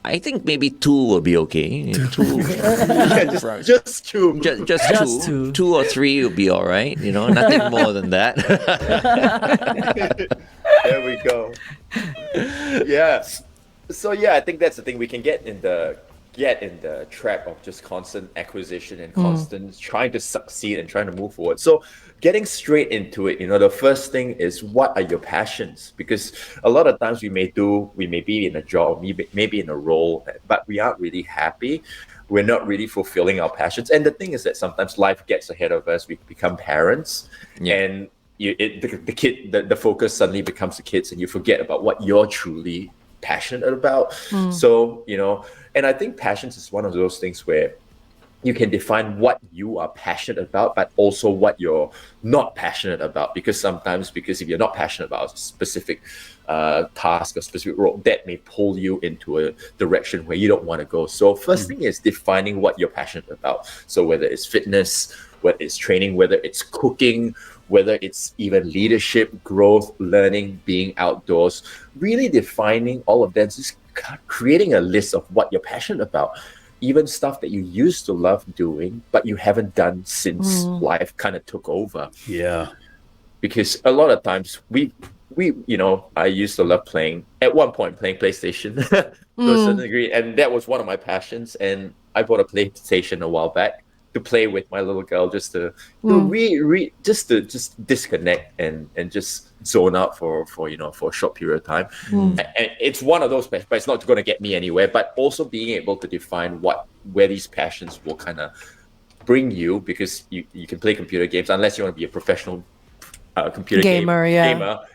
I think maybe 2 will be okay. 2. Yeah, just 2. Just Just 2. two. 2 or 3 will be all right. Nothing more than that. There we go. Yeah. So I think that's the thing. We can get in the trap of just constant acquisition and constant trying to succeed and trying to move forward. So getting straight into it, the first thing is, what are your passions? Because a lot of times we may be in a job, maybe in a role, but we aren't really happy. We're not really fulfilling our passions. And the thing is that sometimes life gets ahead of us. We become parents, and the focus suddenly becomes the kids, and you forget about what you're truly passionate about. So, and I think passions is one of those things where you can define what you are passionate about, but also what you're not passionate about. Because if you're not passionate about a specific task or specific role, that may pull you into a direction where you don't want to go. So first thing is defining what you're passionate about. So whether it's fitness, whether it's training, whether it's cooking, whether it's even leadership, growth, learning, being outdoors, really defining all of that, just creating a list of what you're passionate about, even stuff that you used to love doing, but you haven't done since life kind of took over. Yeah. Because a lot of times we I used to love playing PlayStation to a certain degree, and that was one of my passions. And I bought a PlayStation a while back to play with my little girl, just to just disconnect and just zone out for a short period of time. And it's one of those, but it's not going to get me anywhere. But also being able to define where these passions will kind of bring you, because you can play computer games unless you want to be a professional computer gamer.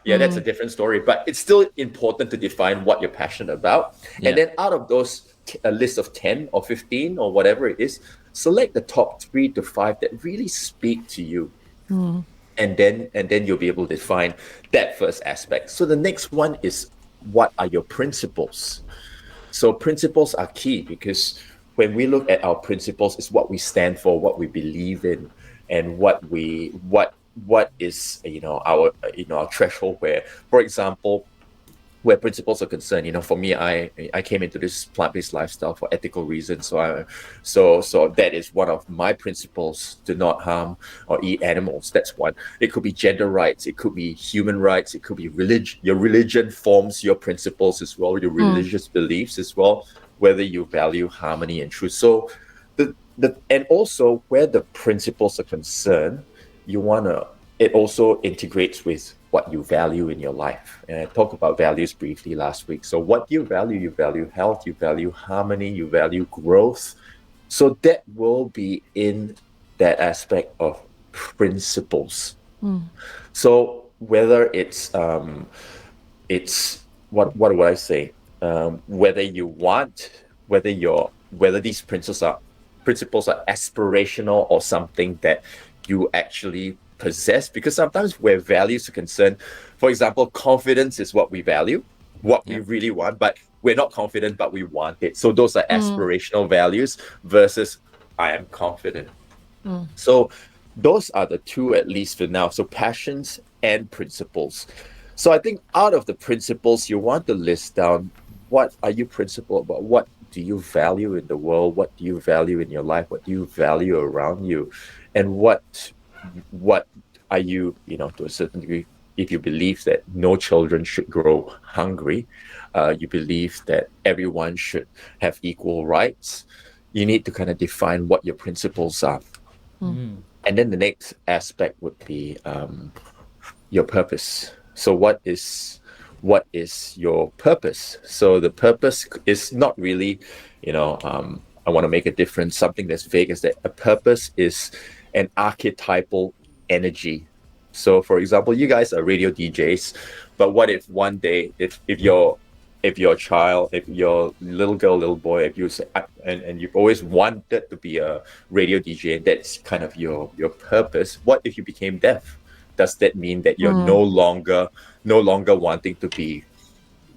That's a different story, but it's still important to define what you're passionate about. And then out of those a list of 10 or 15 or whatever it is, select the top 3 to 5 that really speak to you. And then you'll be able to define that first aspect. So the next one is, what are your principles? So principles are key, because when we look at our principles, it's what we stand for, what we believe in, and what is our threshold. Where, for example, where principles are concerned, for me, I came into this plant-based lifestyle for ethical reasons. So that is one of my principles: do not harm or eat animals. That's one. It could be gender rights, it could be human rights, it could be religion. Your religion forms your principles as well, your religious beliefs as well, whether you value harmony and truth. So and also where the principles are concerned, it also integrates with what you value in your life. And I talked about values briefly last week. So what do you value? You value health, you value harmony, you value growth. So that will be in that aspect of principles. So whether it's what would I say? Whether these principles are aspirational or something that you actually possess, because sometimes where values are concerned, for example, confidence is what we value, what we really want, but we're not confident, but we want it. So those are aspirational values versus I am confident. So those are the two, at least for now. So passions and principles. So I think out of the principles, you want to list down, what are you principled about? What do you value in the world? What do you value in your life? What do you value around you? And what are you, to a certain degree, if you believe that no children should grow hungry, you believe that everyone should have equal rights, you need to kind of define what your principles are. And then the next aspect would be your purpose. So what is your purpose? So the purpose is not really, I want to make a difference, something that's vague, is that a purpose is an archetypal energy. So for example, you guys are radio DJs, but what if one day, if your child, if your little girl, little boy, if you say, and you've always wanted to be a radio DJ, and that's kind of your purpose, what if you became deaf? Does that mean that you're no longer wanting to be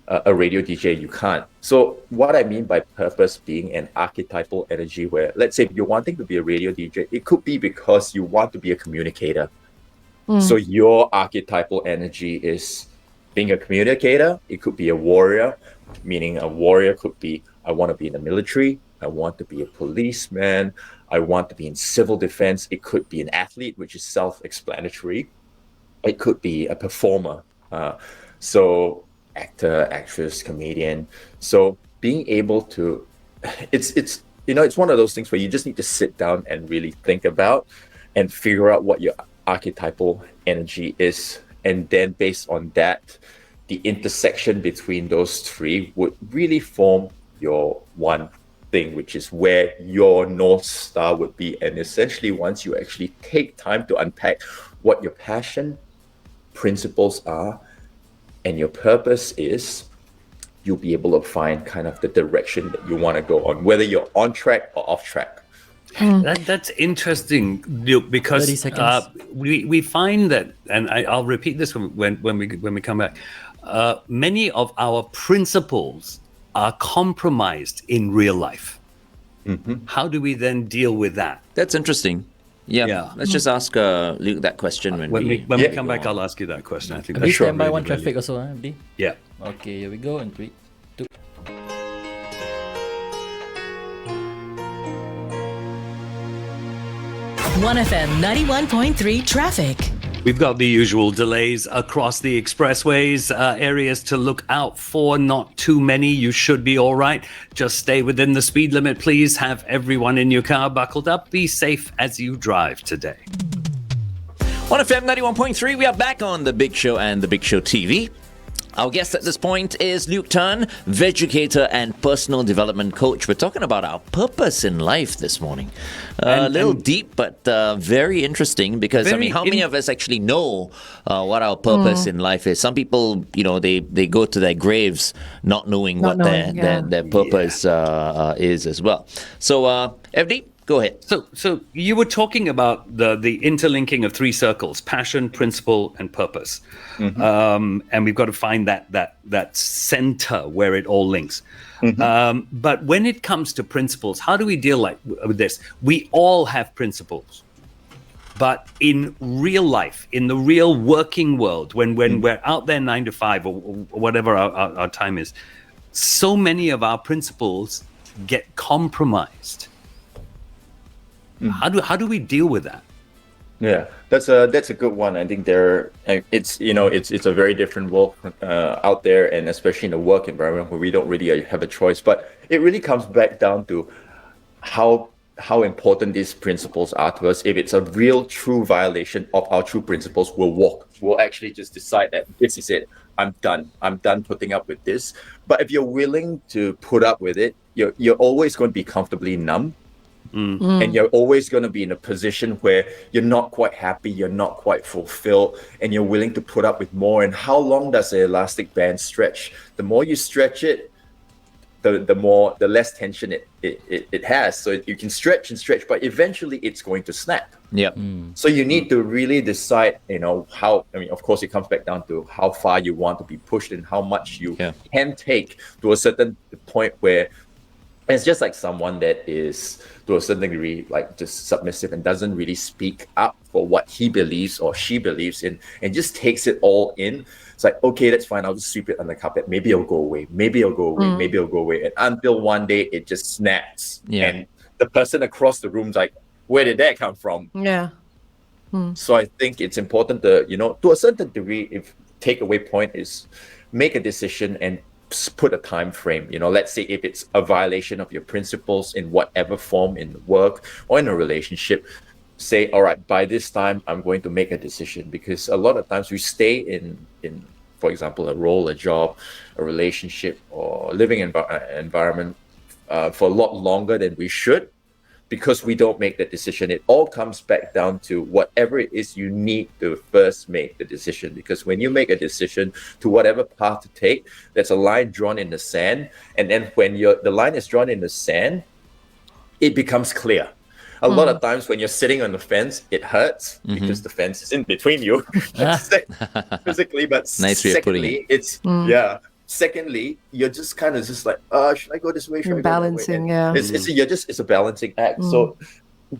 a radio DJ? You can't. So what I mean by purpose being an archetypal energy, where let's say if you're wanting to be a radio DJ, it could be because you want to be a communicator. So your archetypal energy is being a communicator. It could be a warrior, meaning a warrior could be, I want to be in the military, I want to be a policeman, I want to be in civil defense. It could be an athlete, which is self-explanatory. It could be a performer. So actor, actress, comedian. So being able to, it's one of those things where you just need to sit down and really think about and figure out what your archetypal energy is. And then based on that, the intersection between those three would really form your one thing, which is where your North Star would be. And essentially, once you actually take time to unpack what your passion, principles are, and your purpose is, you'll be able to find kind of the direction that you want to go on, whether you're on track or off track. That's interesting, Luke, because we find that, and I'll repeat this when we come back. Many of our principles are compromised in real life. How do we then deal with that? That's interesting. Yeah. Let's just ask Luke that question when When we we come back, I'll ask you that question. I think Abdi, that's stand by really, one really- traffic also, Abdi. Yeah. Okay, here we go. And 3, 2. OneFM 91.3 traffic. We've got the usual delays across the expressways, areas to look out for, not too many. You should be all right. Just stay within the speed limit, please. Have everyone in your car buckled up. Be safe as you drive today. 1FM 91.3, we are back on The Big Show and The Big Show TV. Our guest at this point is Luke Tan, Veducator and Personal Development Coach. We're talking about our purpose in life this morning. A little deep, but very interesting because, how many of us actually know what our purpose in life is? Some people, they go to their graves not knowing what their purpose is as well. So, FD, go ahead. So you were talking about the interlinking of 3 circles: passion, principle, and purpose. And we've got to find that center where it all links. But when it comes to principles, how do we deal with this? We all have principles. But in real life, in the real working world, when we're out there 9 to 5 or whatever our time is, so many of our principles get compromised. How do we deal with that? Yeah, that's a good one. I think it's a very different world out there, and especially in the work environment where we don't really have a choice. But it really comes back down to how important these principles are to us. If it's a real, true violation of our true principles, we'll actually just decide that this is it. I'm done putting up with this. But if you're willing to put up with it, you're always going to be comfortably numb. And you're always going to be in a position where you're not quite happy, you're not quite fulfilled, and you're willing to put up with more. And how long does the elastic band stretch? The more you stretch it, the less tension it has. So you can stretch and stretch, but eventually it's going to snap. Yep. So you need to really decide, how. Of course, it comes back down to how far you want to be pushed and how much you can take to a certain point where. And it's just like someone that is, to a certain degree, like just submissive and doesn't really speak up for what he believes or she believes in, and just takes it all in. It's like, okay, that's fine. I'll just sweep it under the carpet. Maybe it'll go away. Maybe it'll go away. Maybe it'll go away. And until one day it just snaps. Yeah. And the person across the room's like, where did that come from? Yeah. So I think it's important to, to a certain degree, if takeaway point is make a decision and put a time frame. Let's say if it's a violation of your principles in whatever form, in work or in a relationship, say, all right, by this time I'm going to make a decision. Because a lot of times we stay in for example, a role, a job, a relationship, or living environment for a lot longer than we should, because we don't make that decision. It all comes back down to whatever it is you need to first make the decision. Because when you make a decision to whatever path to take, there's a line drawn in the sand. And then when the line is drawn in the sand, it becomes clear. A lot of times when you're sitting on the fence, it hurts because the fence is in between you physically, but nice way of putting secondly, it. it's, secondly, you're just kind of just like, should I go this way? Should I go balancing, that way? It's a balancing act. So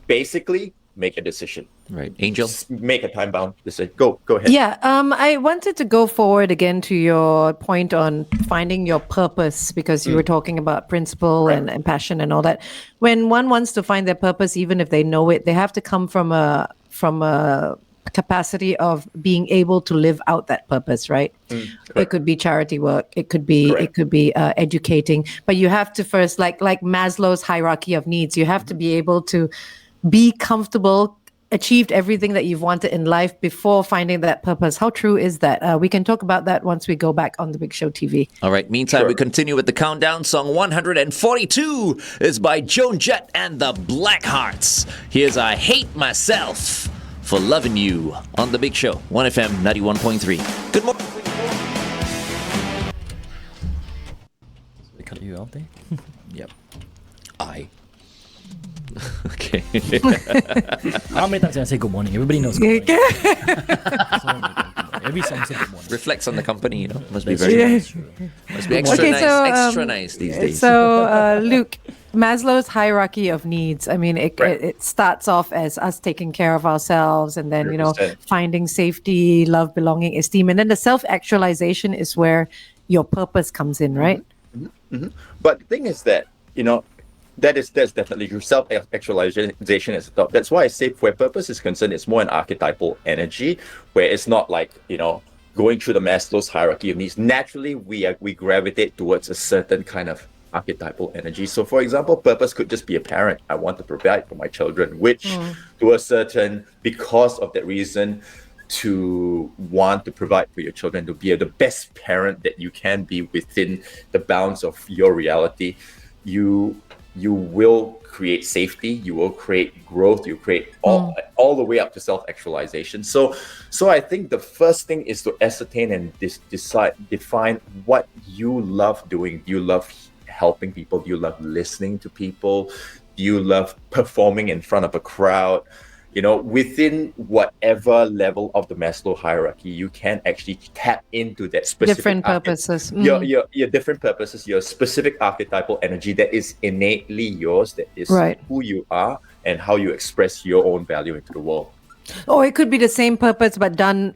basically, make a decision. Right. Angel? Just make a time-bound decision. Go ahead. Yeah, I wanted to go forward again to your point on finding your purpose, because you were talking about principle and passion and all that. When one wants to find their purpose, even if they know it, they have to come from a capacity of being able to live out that purpose, right? It could be charity work, it could be educating, but you have to first, like Maslow's hierarchy of needs, you have to be able to be comfortable, achieved everything that you've wanted in life before finding that purpose. How true is that? We can talk about that once we go back on the Big Show TV. All right. Meantime, we continue with the countdown. Song 142 is by Joan Jett and the Blackhearts. Here's I Hate Myself for Loving You on the Big Show, 1FM 91.3. Good morning. They cut you out there? Yep. Okay. How many times can I say good morning? Everybody knows good morning. Every song says good morning. Reflects on the company, Must be very nice. Must be extra nice. Extra nice these days. So, Luke, Maslow's hierarchy of needs. I mean, it starts off as us taking care of ourselves, and then 100%. finding safety, love, belonging, esteem, and then the self-actualization is where your purpose comes in, right? But the thing is that that's definitely true. Self-actualization is the top. That's why I say where purpose is concerned, it's more an archetypal energy, where it's not like going through the Maslow's hierarchy of needs. Naturally, we gravitate towards a certain kind of archetypal energy. So, for example, purpose could just be a parent. I want to provide for my children, which, because of that reason, to want to provide for your children, to be the best parent that you can be within the bounds of your reality, you will create safety, you will create growth, you create all the way up to self-actualization. So I think the first thing is to ascertain and define what you love doing. Do you love helping people? Do you love listening to people? Do you love performing in front of a crowd? Within whatever level of the Maslow hierarchy, you can actually tap into that specific different purposes. Your different purposes, your specific archetypal energy that is innately yours, that is who you are and how you express your own value into the world. Or it could be the same purpose but done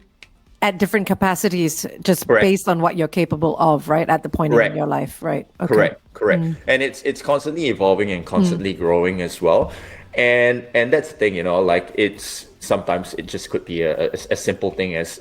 at different capacities, just based on what you're capable of, right? At the point in your life, right? Okay. Correct. And it's constantly evolving and constantly growing as well. And that's the thing, it's sometimes it just could be a simple thing as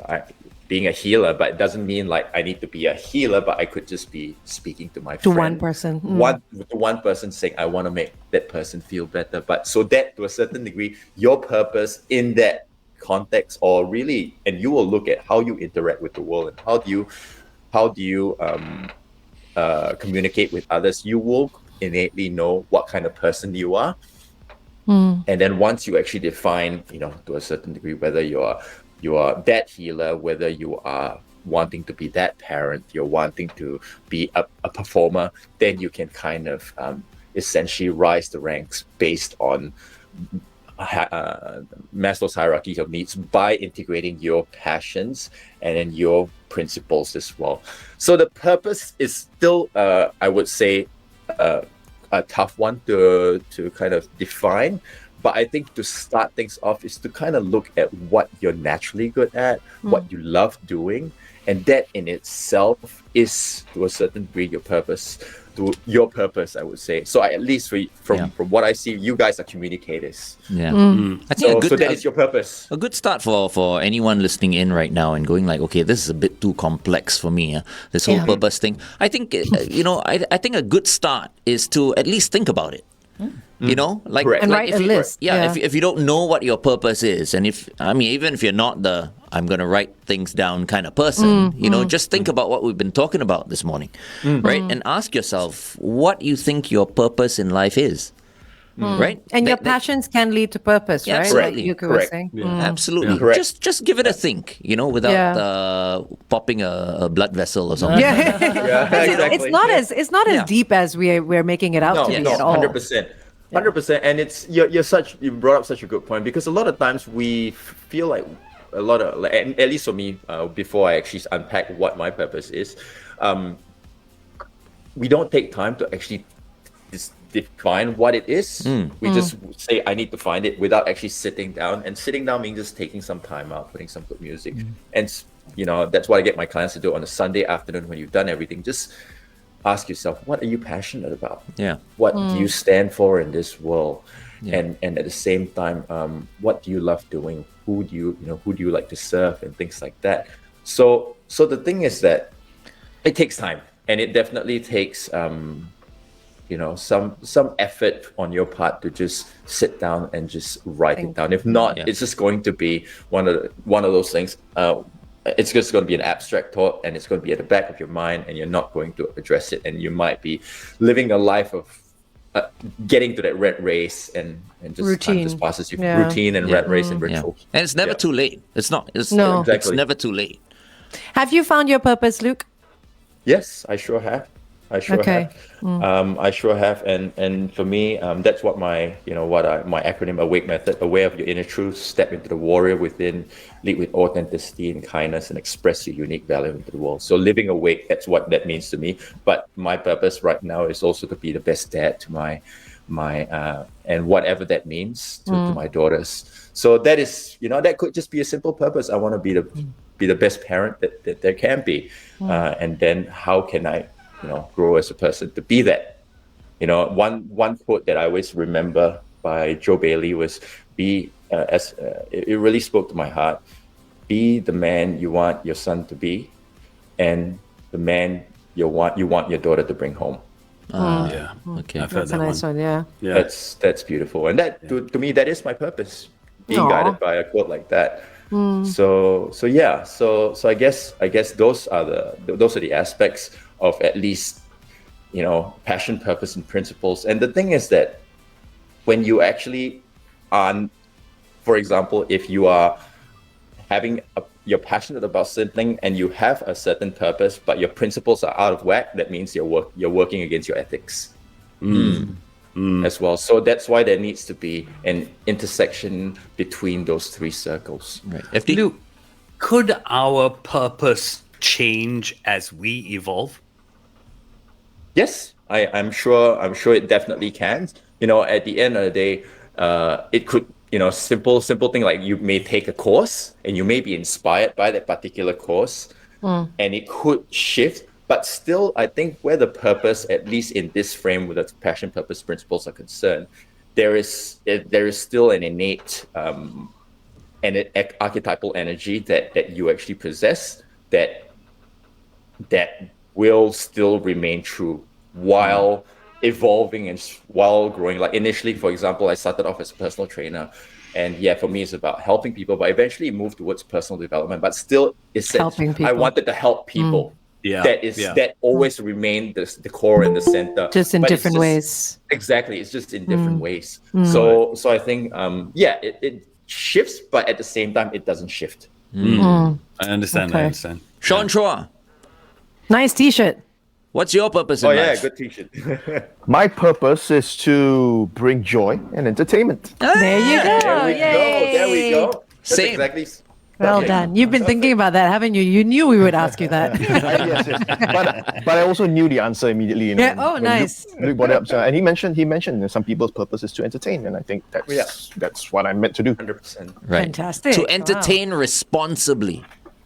being a healer, but it doesn't mean like I need to be a healer, but I could just be speaking to my friend. One person. One person saying, I want to make that person feel better. But so that to a certain degree, your purpose in that context, or really, and you will look at how you interact with the world and how do you communicate with others. You will innately know what kind of person you are. And then once you actually define, to a certain degree, whether you are that healer, whether you are wanting to be that parent, you're wanting to be a performer, then you can kind of essentially rise the ranks based on Maslow's hierarchy of needs by integrating your passions and then your principles as well. So the purpose is still, I would say, a tough one to kind of define, but I think to start things off is to kind of look at what you're naturally good at, what you love doing, and that in itself is to a certain degree your purpose, I would say. So at least from what I see, you guys are communicators. I think so that is your purpose. A good start for anyone listening in right now and going like, okay, this is a bit too complex for me. This whole purpose thing. I think I think a good start is to at least think about it. Write a list. If you don't know what your purpose is, and even if you're not the I'm going to write things down kind of person, just think about what we've been talking about this morning, right? And ask yourself what you think your purpose in life is, right? And your passions can lead to purpose, right? Absolutely. Like you were saying. Absolutely. Just give it a think, without popping a blood vessel or something. Exactly. It's not as deep as we're making it out to be at all. 100%. And it's you brought up such a good point, because a lot of times we feel like at least for me, before I actually unpack what my purpose is, we don't take time to actually define what it is. We just say I need to find it without actually sitting down, and sitting down means just taking some time out, putting some good music, and that's what I get my clients to do on a Sunday afternoon when you've done everything. Just ask yourself, what are you passionate about? What do you stand for in this world? And at the same time, what do you love doing? Who do you like to serve, and things like that. So the thing is that it takes time, and it definitely takes some effort on your part to just sit down and just write it down. If not, it's just going to be one of those things. It's just going to be an abstract thought, and it's going to be at the back of your mind, and you're not going to address it, and you might be living a life of getting to that rat race and just routine. Time just passes you. Routine and rat race and ritual. And it's never too late. It's not. It's Exactly. never too late. Have you found your purpose, Luke? Yes, I sure have. I sure Okay. have. I sure have, and for me, that's what my my acronym AWAKE method: aware of your inner truth, step into the warrior within, lead with authenticity and kindness, and express your unique value into the world. So living awake, that's what that means to me. But my purpose right now is also to be the best dad to my and whatever that means to my daughters. So that is, that could just be a simple purpose. I want to be the best parent that there can be, and then how can I grow as a person to be that. One quote that I always remember by Joe Bailey was, it really spoke to my heart: be the man you want your son to be, and the man you want your daughter to bring home. Yeah. Okay. I've heard That's a that nice one. one, yeah. Yeah. That's beautiful, and that to me, that is my purpose, being guided by a quote like that. So I guess those are the aspects of at least passion, purpose, and principles. And the thing is that when you actually for example, if you are you're passionate about something and you have a certain purpose, but your principles are out of whack, that means you're working against your ethics as well. So that's why there needs to be an intersection between those three circles. Right. FD? Luke, could our purpose change as we evolve? Yes, I'm sure it definitely can. At the end of the day, it could, simple thing like you may take a course and you may be inspired by that particular course, and it could shift. But still, I think where the purpose, at least in this frame, with the passion, purpose, principles are concerned, there is still an innate and an archetypal energy that you actually possess that will still remain true while evolving and while growing. Like initially, for example, I started off as a personal trainer, and for me it's about helping people, but eventually moved towards personal development. But still, Helping people. I wanted to help people. Yeah, that always remained the core and the center, Just in but different it's ways. Exactly, it's just in different ways. So I think it shifts, but at the same time it doesn't shift. I understand. Okay. I understand. Sean Chua, Nice t-shirt. what's your purpose in Oh life? good t-shirt. My purpose is to bring joy and entertainment. There you go. There we Yay. go. That's Same. exactly. Well done. You've been thinking about that, haven't you? You knew we would ask you that. Yes. But I also knew the answer immediately. Yeah, oh, when nice. Luke brought it up. So, and he mentioned some people's purpose is to entertain, and I think that's what I'm meant to do. 100%. Right. Fantastic. To entertain responsibly.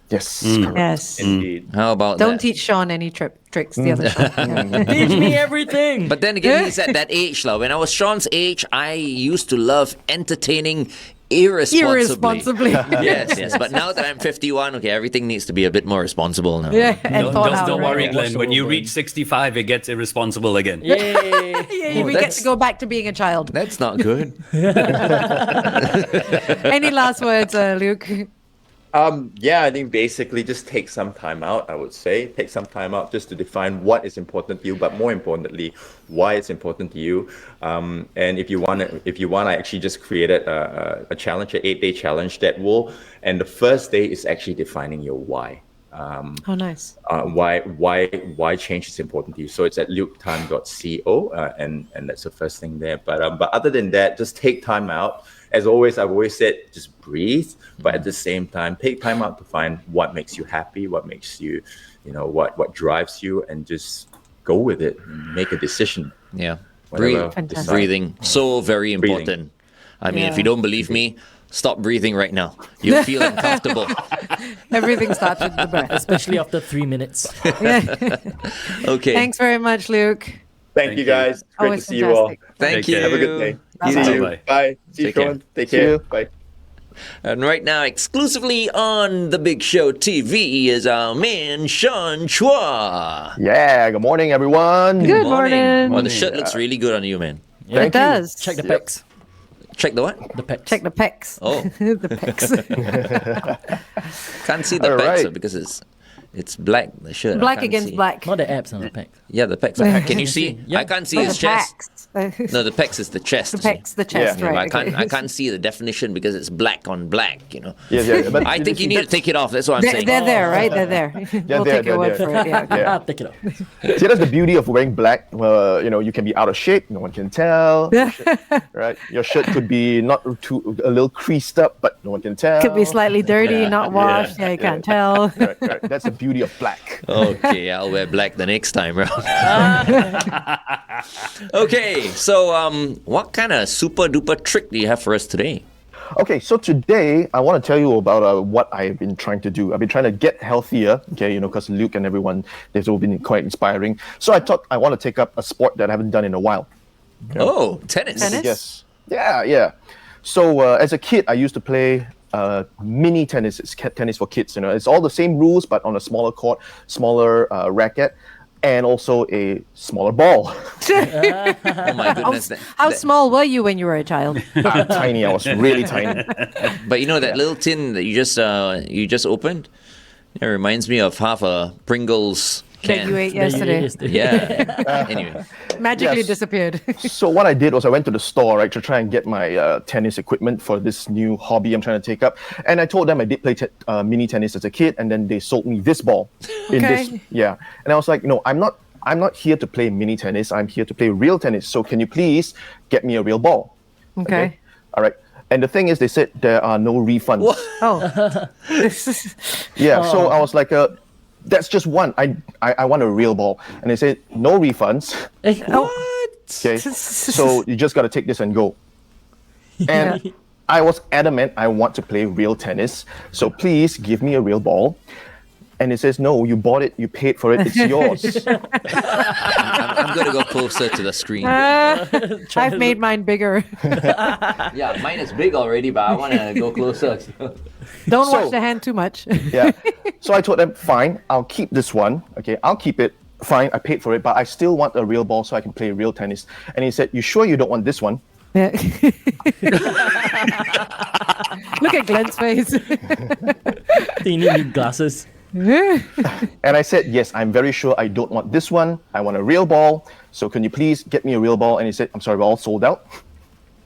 Yes. correct. Yes. Indeed. How about Don't that? teach Sean any tricks, the other Sean. Teach me everything. But then again, he's at that age. When I was Sean's age, I used to love entertaining irresponsibly. Yes. But now that I'm 51, okay, everything needs to be a bit more responsible now. Yeah, and thought out, Don't right? worry, Glenn. Watch the When you whole reach 65, it gets irresponsible again. Yay. Yeah, we get to go back to being a child. That's not good. Any last words, Luke? I think basically just take some time out. I would say take some time out just to define what is important to you, but more importantly, why it's important to you. And if you want, I actually just created a challenge, an 8-day challenge and the first day is actually defining your why. Oh, nice. Why change is important to you. So it's at luketime.co, and that's the first thing there. But other than that, just take time out. As always, I've always said, just breathe, but at the same time, take time out to find what makes you happy, what makes you, what drives you, and just go with it and make a decision. Yeah. Whatever, Fantastic. Breathing. So very important. I mean, if you don't believe me, stop breathing right now. You'll feel uncomfortable. Everything starts with the breath. Especially after 3 minutes. Okay. Thanks very much, Luke. Thank you guys. Great Always to see you all. fantastic. Thank Take you. care. Have a good day. Bye-bye. See you. Bye-bye. Bye. See you, Take care. Sean. Take See care. you. Bye. And right now, exclusively on the Big Show TV is our man, Sean Chua. Yeah. Good morning, everyone. Good morning. Oh, the shirt looks really good on you, man. It does. Check the pecs. Check the what? The pecs. Check the pecs. Oh. The pecs. Can't see the All pecs right. because it's It's black, the shirt. I Black can't against see. black. Not the abs on the pecs. Yeah, the pecs. Can you see? Yeah. I can't see Oh, his the chest. pecs. No, the pecs is the chest. The pecs, the chest, Yeah, right? but I can't see the definition because it's black on black, you know. Yeah. But I think you need to take it off. That's what I'm They're, saying. they're there, right? They're there. We'll there, take your they're word there. for it. Yeah. Yeah. Take it off. See, that's the beauty of wearing black. You can be out of shape. No one can tell. Right? Your shirt could be not a little creased up, but no one can tell. Could be slightly dirty, not washed. Yeah, you can't tell. Right. That's the beauty of black. Okay, I'll wear black the next time round. Okay, so what kind of super duper trick do you have for us today? Okay, so today I want to tell you about what I've been trying to do. I've been trying to get healthier, okay, because Luke and everyone, they've all been quite inspiring. So I thought I want to take up a sport that I haven't done in a while. Okay. Oh, tennis. Yes. Yeah. So as a kid, I used to play mini tennis. It's tennis for kids. It's all the same rules, but on a smaller court, smaller racket, and also a smaller ball. Oh my goodness. How small were you when you were a child? Tiny. I was really tiny. But you know that little tin that you just opened? It reminds me of half a Pringles That can. you ate yesterday. Yeah. Anyway. Magically Yes. disappeared. So what I did was I went to the store, right, to try and get my tennis equipment for this new hobby I'm trying to take up. And I told them I did play mini tennis as a kid, and then they sold me this ball. Okay. And I was like, no, I'm not here to play mini tennis. I'm here to play real tennis. So can you please get me a real ball? Okay. All right. And the thing is, they said there are no refunds. Oh. So I was like, that's just one. I want a real ball. And they said, no refunds. What? Okay. So you just got to take this and go. And I was adamant I want to play real tennis. So please give me a real ball. And it says, no, you bought it, you paid for it, it's yours. I'm going to go closer to the screen. I've made mine bigger. Yeah, mine is big already, but I want to go closer. Don't So- wash the hand too much. Yeah. So I told them, fine, I'll keep this one. Okay, I'll keep it. Fine, I paid for it, but I still want a real ball so I can play real tennis. And he said, you sure you don't want this one? Yeah. Look at Glenn's face. Do you need glasses? And I said, yes, I'm very sure I don't want this one. I want a real ball. So can you please get me a real ball? And he said, I'm sorry, we're all sold out.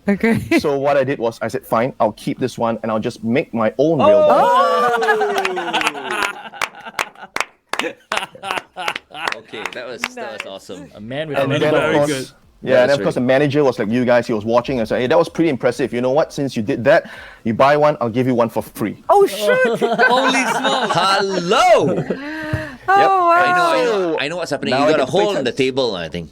Okay. So what I did was I said, fine, I'll keep this one and I'll just make my own real ball. Okay, that was awesome. A man with And many then, of balls. course, and of course the manager was like, you guys, he was watching and said, hey, that was pretty impressive. You know what? Since you did that, you buy one, I'll give you one for free. Oh, shit. Holy smokes! Hello. Oh, wow. I know what's happening. Now You I got a get to play hole in the tennis. table, I think.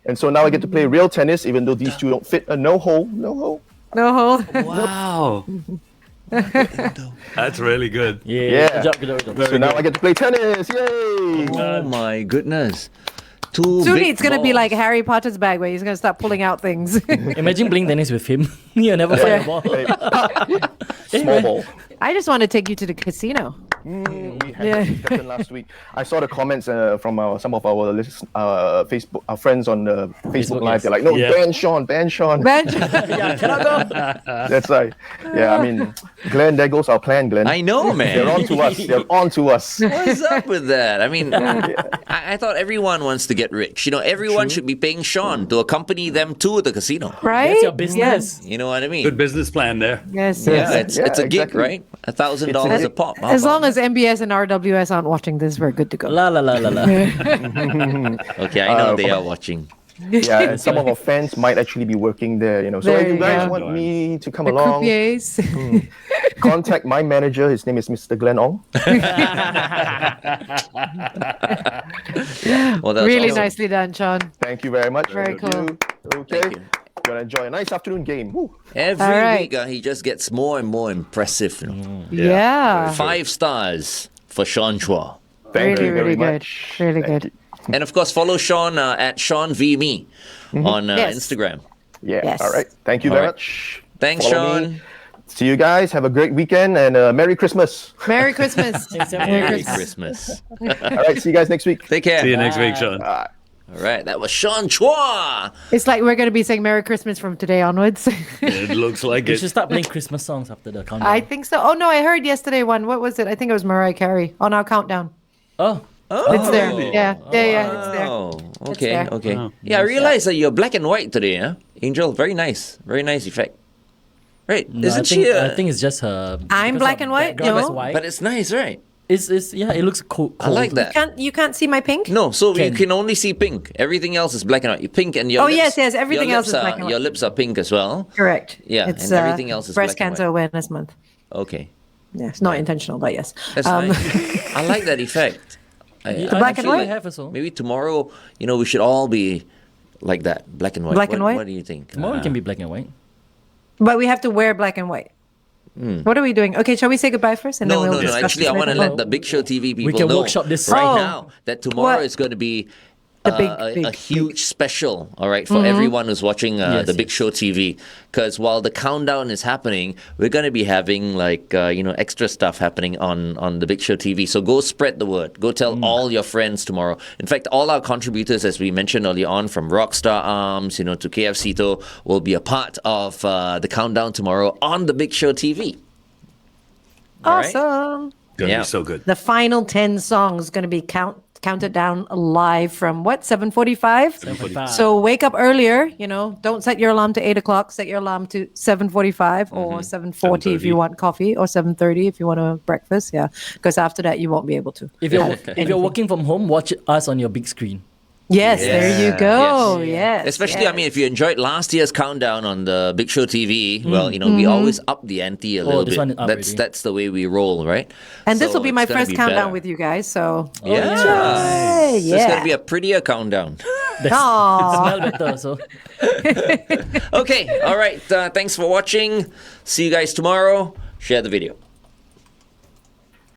And so now I get to play real tennis, even though these two don't fit. No hole. No hole. Wow. That's really good. Yeah. Good job. So now I get to play tennis. Yay! Oh my goodness. Soon it's going to be like Harry Potter's bag where he's going to start pulling out things. Imagine playing tennis with him. You'll never find a ball. Small ball. I just want to take you to the casino. We had this discussion last week. I saw the comments from some of our Facebook, our friends on the Facebook Live. yes. They're like, no, Yeah. ban Sean. Yeah, cannot go. That's right. Yeah, I mean, Glenn, there goes our plan, Glenn. I know, man. They're on to us. They're on to us. What's up with that? I mean, I thought everyone wants to get rich. You know, everyone should be paying Sean to accompany them to the casino. Right? That's your business. You know what I mean? Good business plan there. Yes. Yeah, Yes. it's a gig, exactly. right? $1,000 a pop. How As about long as MBS and RWS aren't watching this, we're good to go. La la la la la. that? Okay, I know they are watching. Yeah, and some of our fans might actually be working there, you know. So There if you you guys go. want me to come The along, croupiers. contact my manager. His name is Mr. Glenn Ong. Well, that was Really awesome. nicely done, Sean. Thank you very much. Very cool. Okay. Thank you. Gonna enjoy a nice afternoon game. Woo. Every All right. week, he just gets more and more impressive. You know? Yeah. 5 stars for Sean Chua. Thank really, you very really good. much. Really Thank good. you. And of course, follow Sean at Sean V Me on Yes. Instagram. Yeah. Yes. All right. Thank you All very right. much. Thanks, Follow Sean. me. See you guys. Have a great weekend and Merry Christmas. Merry Christmas. Merry Merry Christmas. Christmas. All right. See you guys next week. Take care. See you next week, Sean. Bye. All right, that was Sean Chua. It's like we're going to be saying Merry Christmas from today onwards. It looks like We it. should start playing Christmas songs after the countdown. I think so. Oh, no, I heard yesterday one. What was it? I think it was Mariah Carey on our countdown. Oh. It's there. really? Yeah, it's there. Oh, It's okay, there. okay. Wow. Yeah, I realized that you're black and white today, huh? Angel, very nice effect. Right? No, Isn't I she? think, I think it's just her. I'm because black her and white, background is no. white. But it's nice, right? It's yeah, it looks cool. I like that. You can't see my pink? No, so you Can. can only see pink. Everything else is black and white. Pink and your Oh, lips. yes, everything your else lips is black and white. Your lips are pink as well. Correct. Yeah, It's, and everything else is Breast black and Cancer Awareness Month. Okay, Yeah, it's not intentional, but yes. that's nice. I like that effect. I black and feel white? have as well. Maybe tomorrow, we should all be like that, black and white. Black and white? What do you think? Tomorrow it can be black and white. But we have to wear black and white. What are we doing? Okay, shall we say goodbye first? And No, then we'll no, no. discuss Actually, I this want to later? let the Big Show TV people can know workshop this. right Oh. now that tomorrow What? is going to be The big, a big, huge special, all right, for everyone who's watching Yes, the Big Show TV. Because while the countdown is happening, we're going to be having extra stuff happening on the Big Show TV. So go spread the word. Go tell all your friends tomorrow. In fact, all our contributors, as we mentioned earlier on, from Rockstar Arms, to KFC, will be a part of the countdown tomorrow on the Big Show TV. All right? Awesome. Gonna Yeah. be so good. The final 10 songs going to be counted down live from 7:45? 7:45. So wake up earlier, don't set your alarm to 8 o'clock, set your alarm to 7:45 or 7:40 if you 7:30. want coffee, or 7:30 if you want a breakfast. Yeah, because after that you won't be able to. If you're have if you're anything. working from home, watch us on your big screen. Yes, there you go. Yes. Yes. Especially, yes. if you enjoyed last year's countdown on the Big Show TV, well, we always up the ante a little this bit. one is up That's already. that's the way we roll, right? And this So will be my it's gonna first be countdown better. with you guys, so Yeah. enjoy. So it's Yeah. gonna be a prettier countdown. Aw. Smell better, so. Okay, all right. Thanks for watching. See you guys tomorrow. Share the video.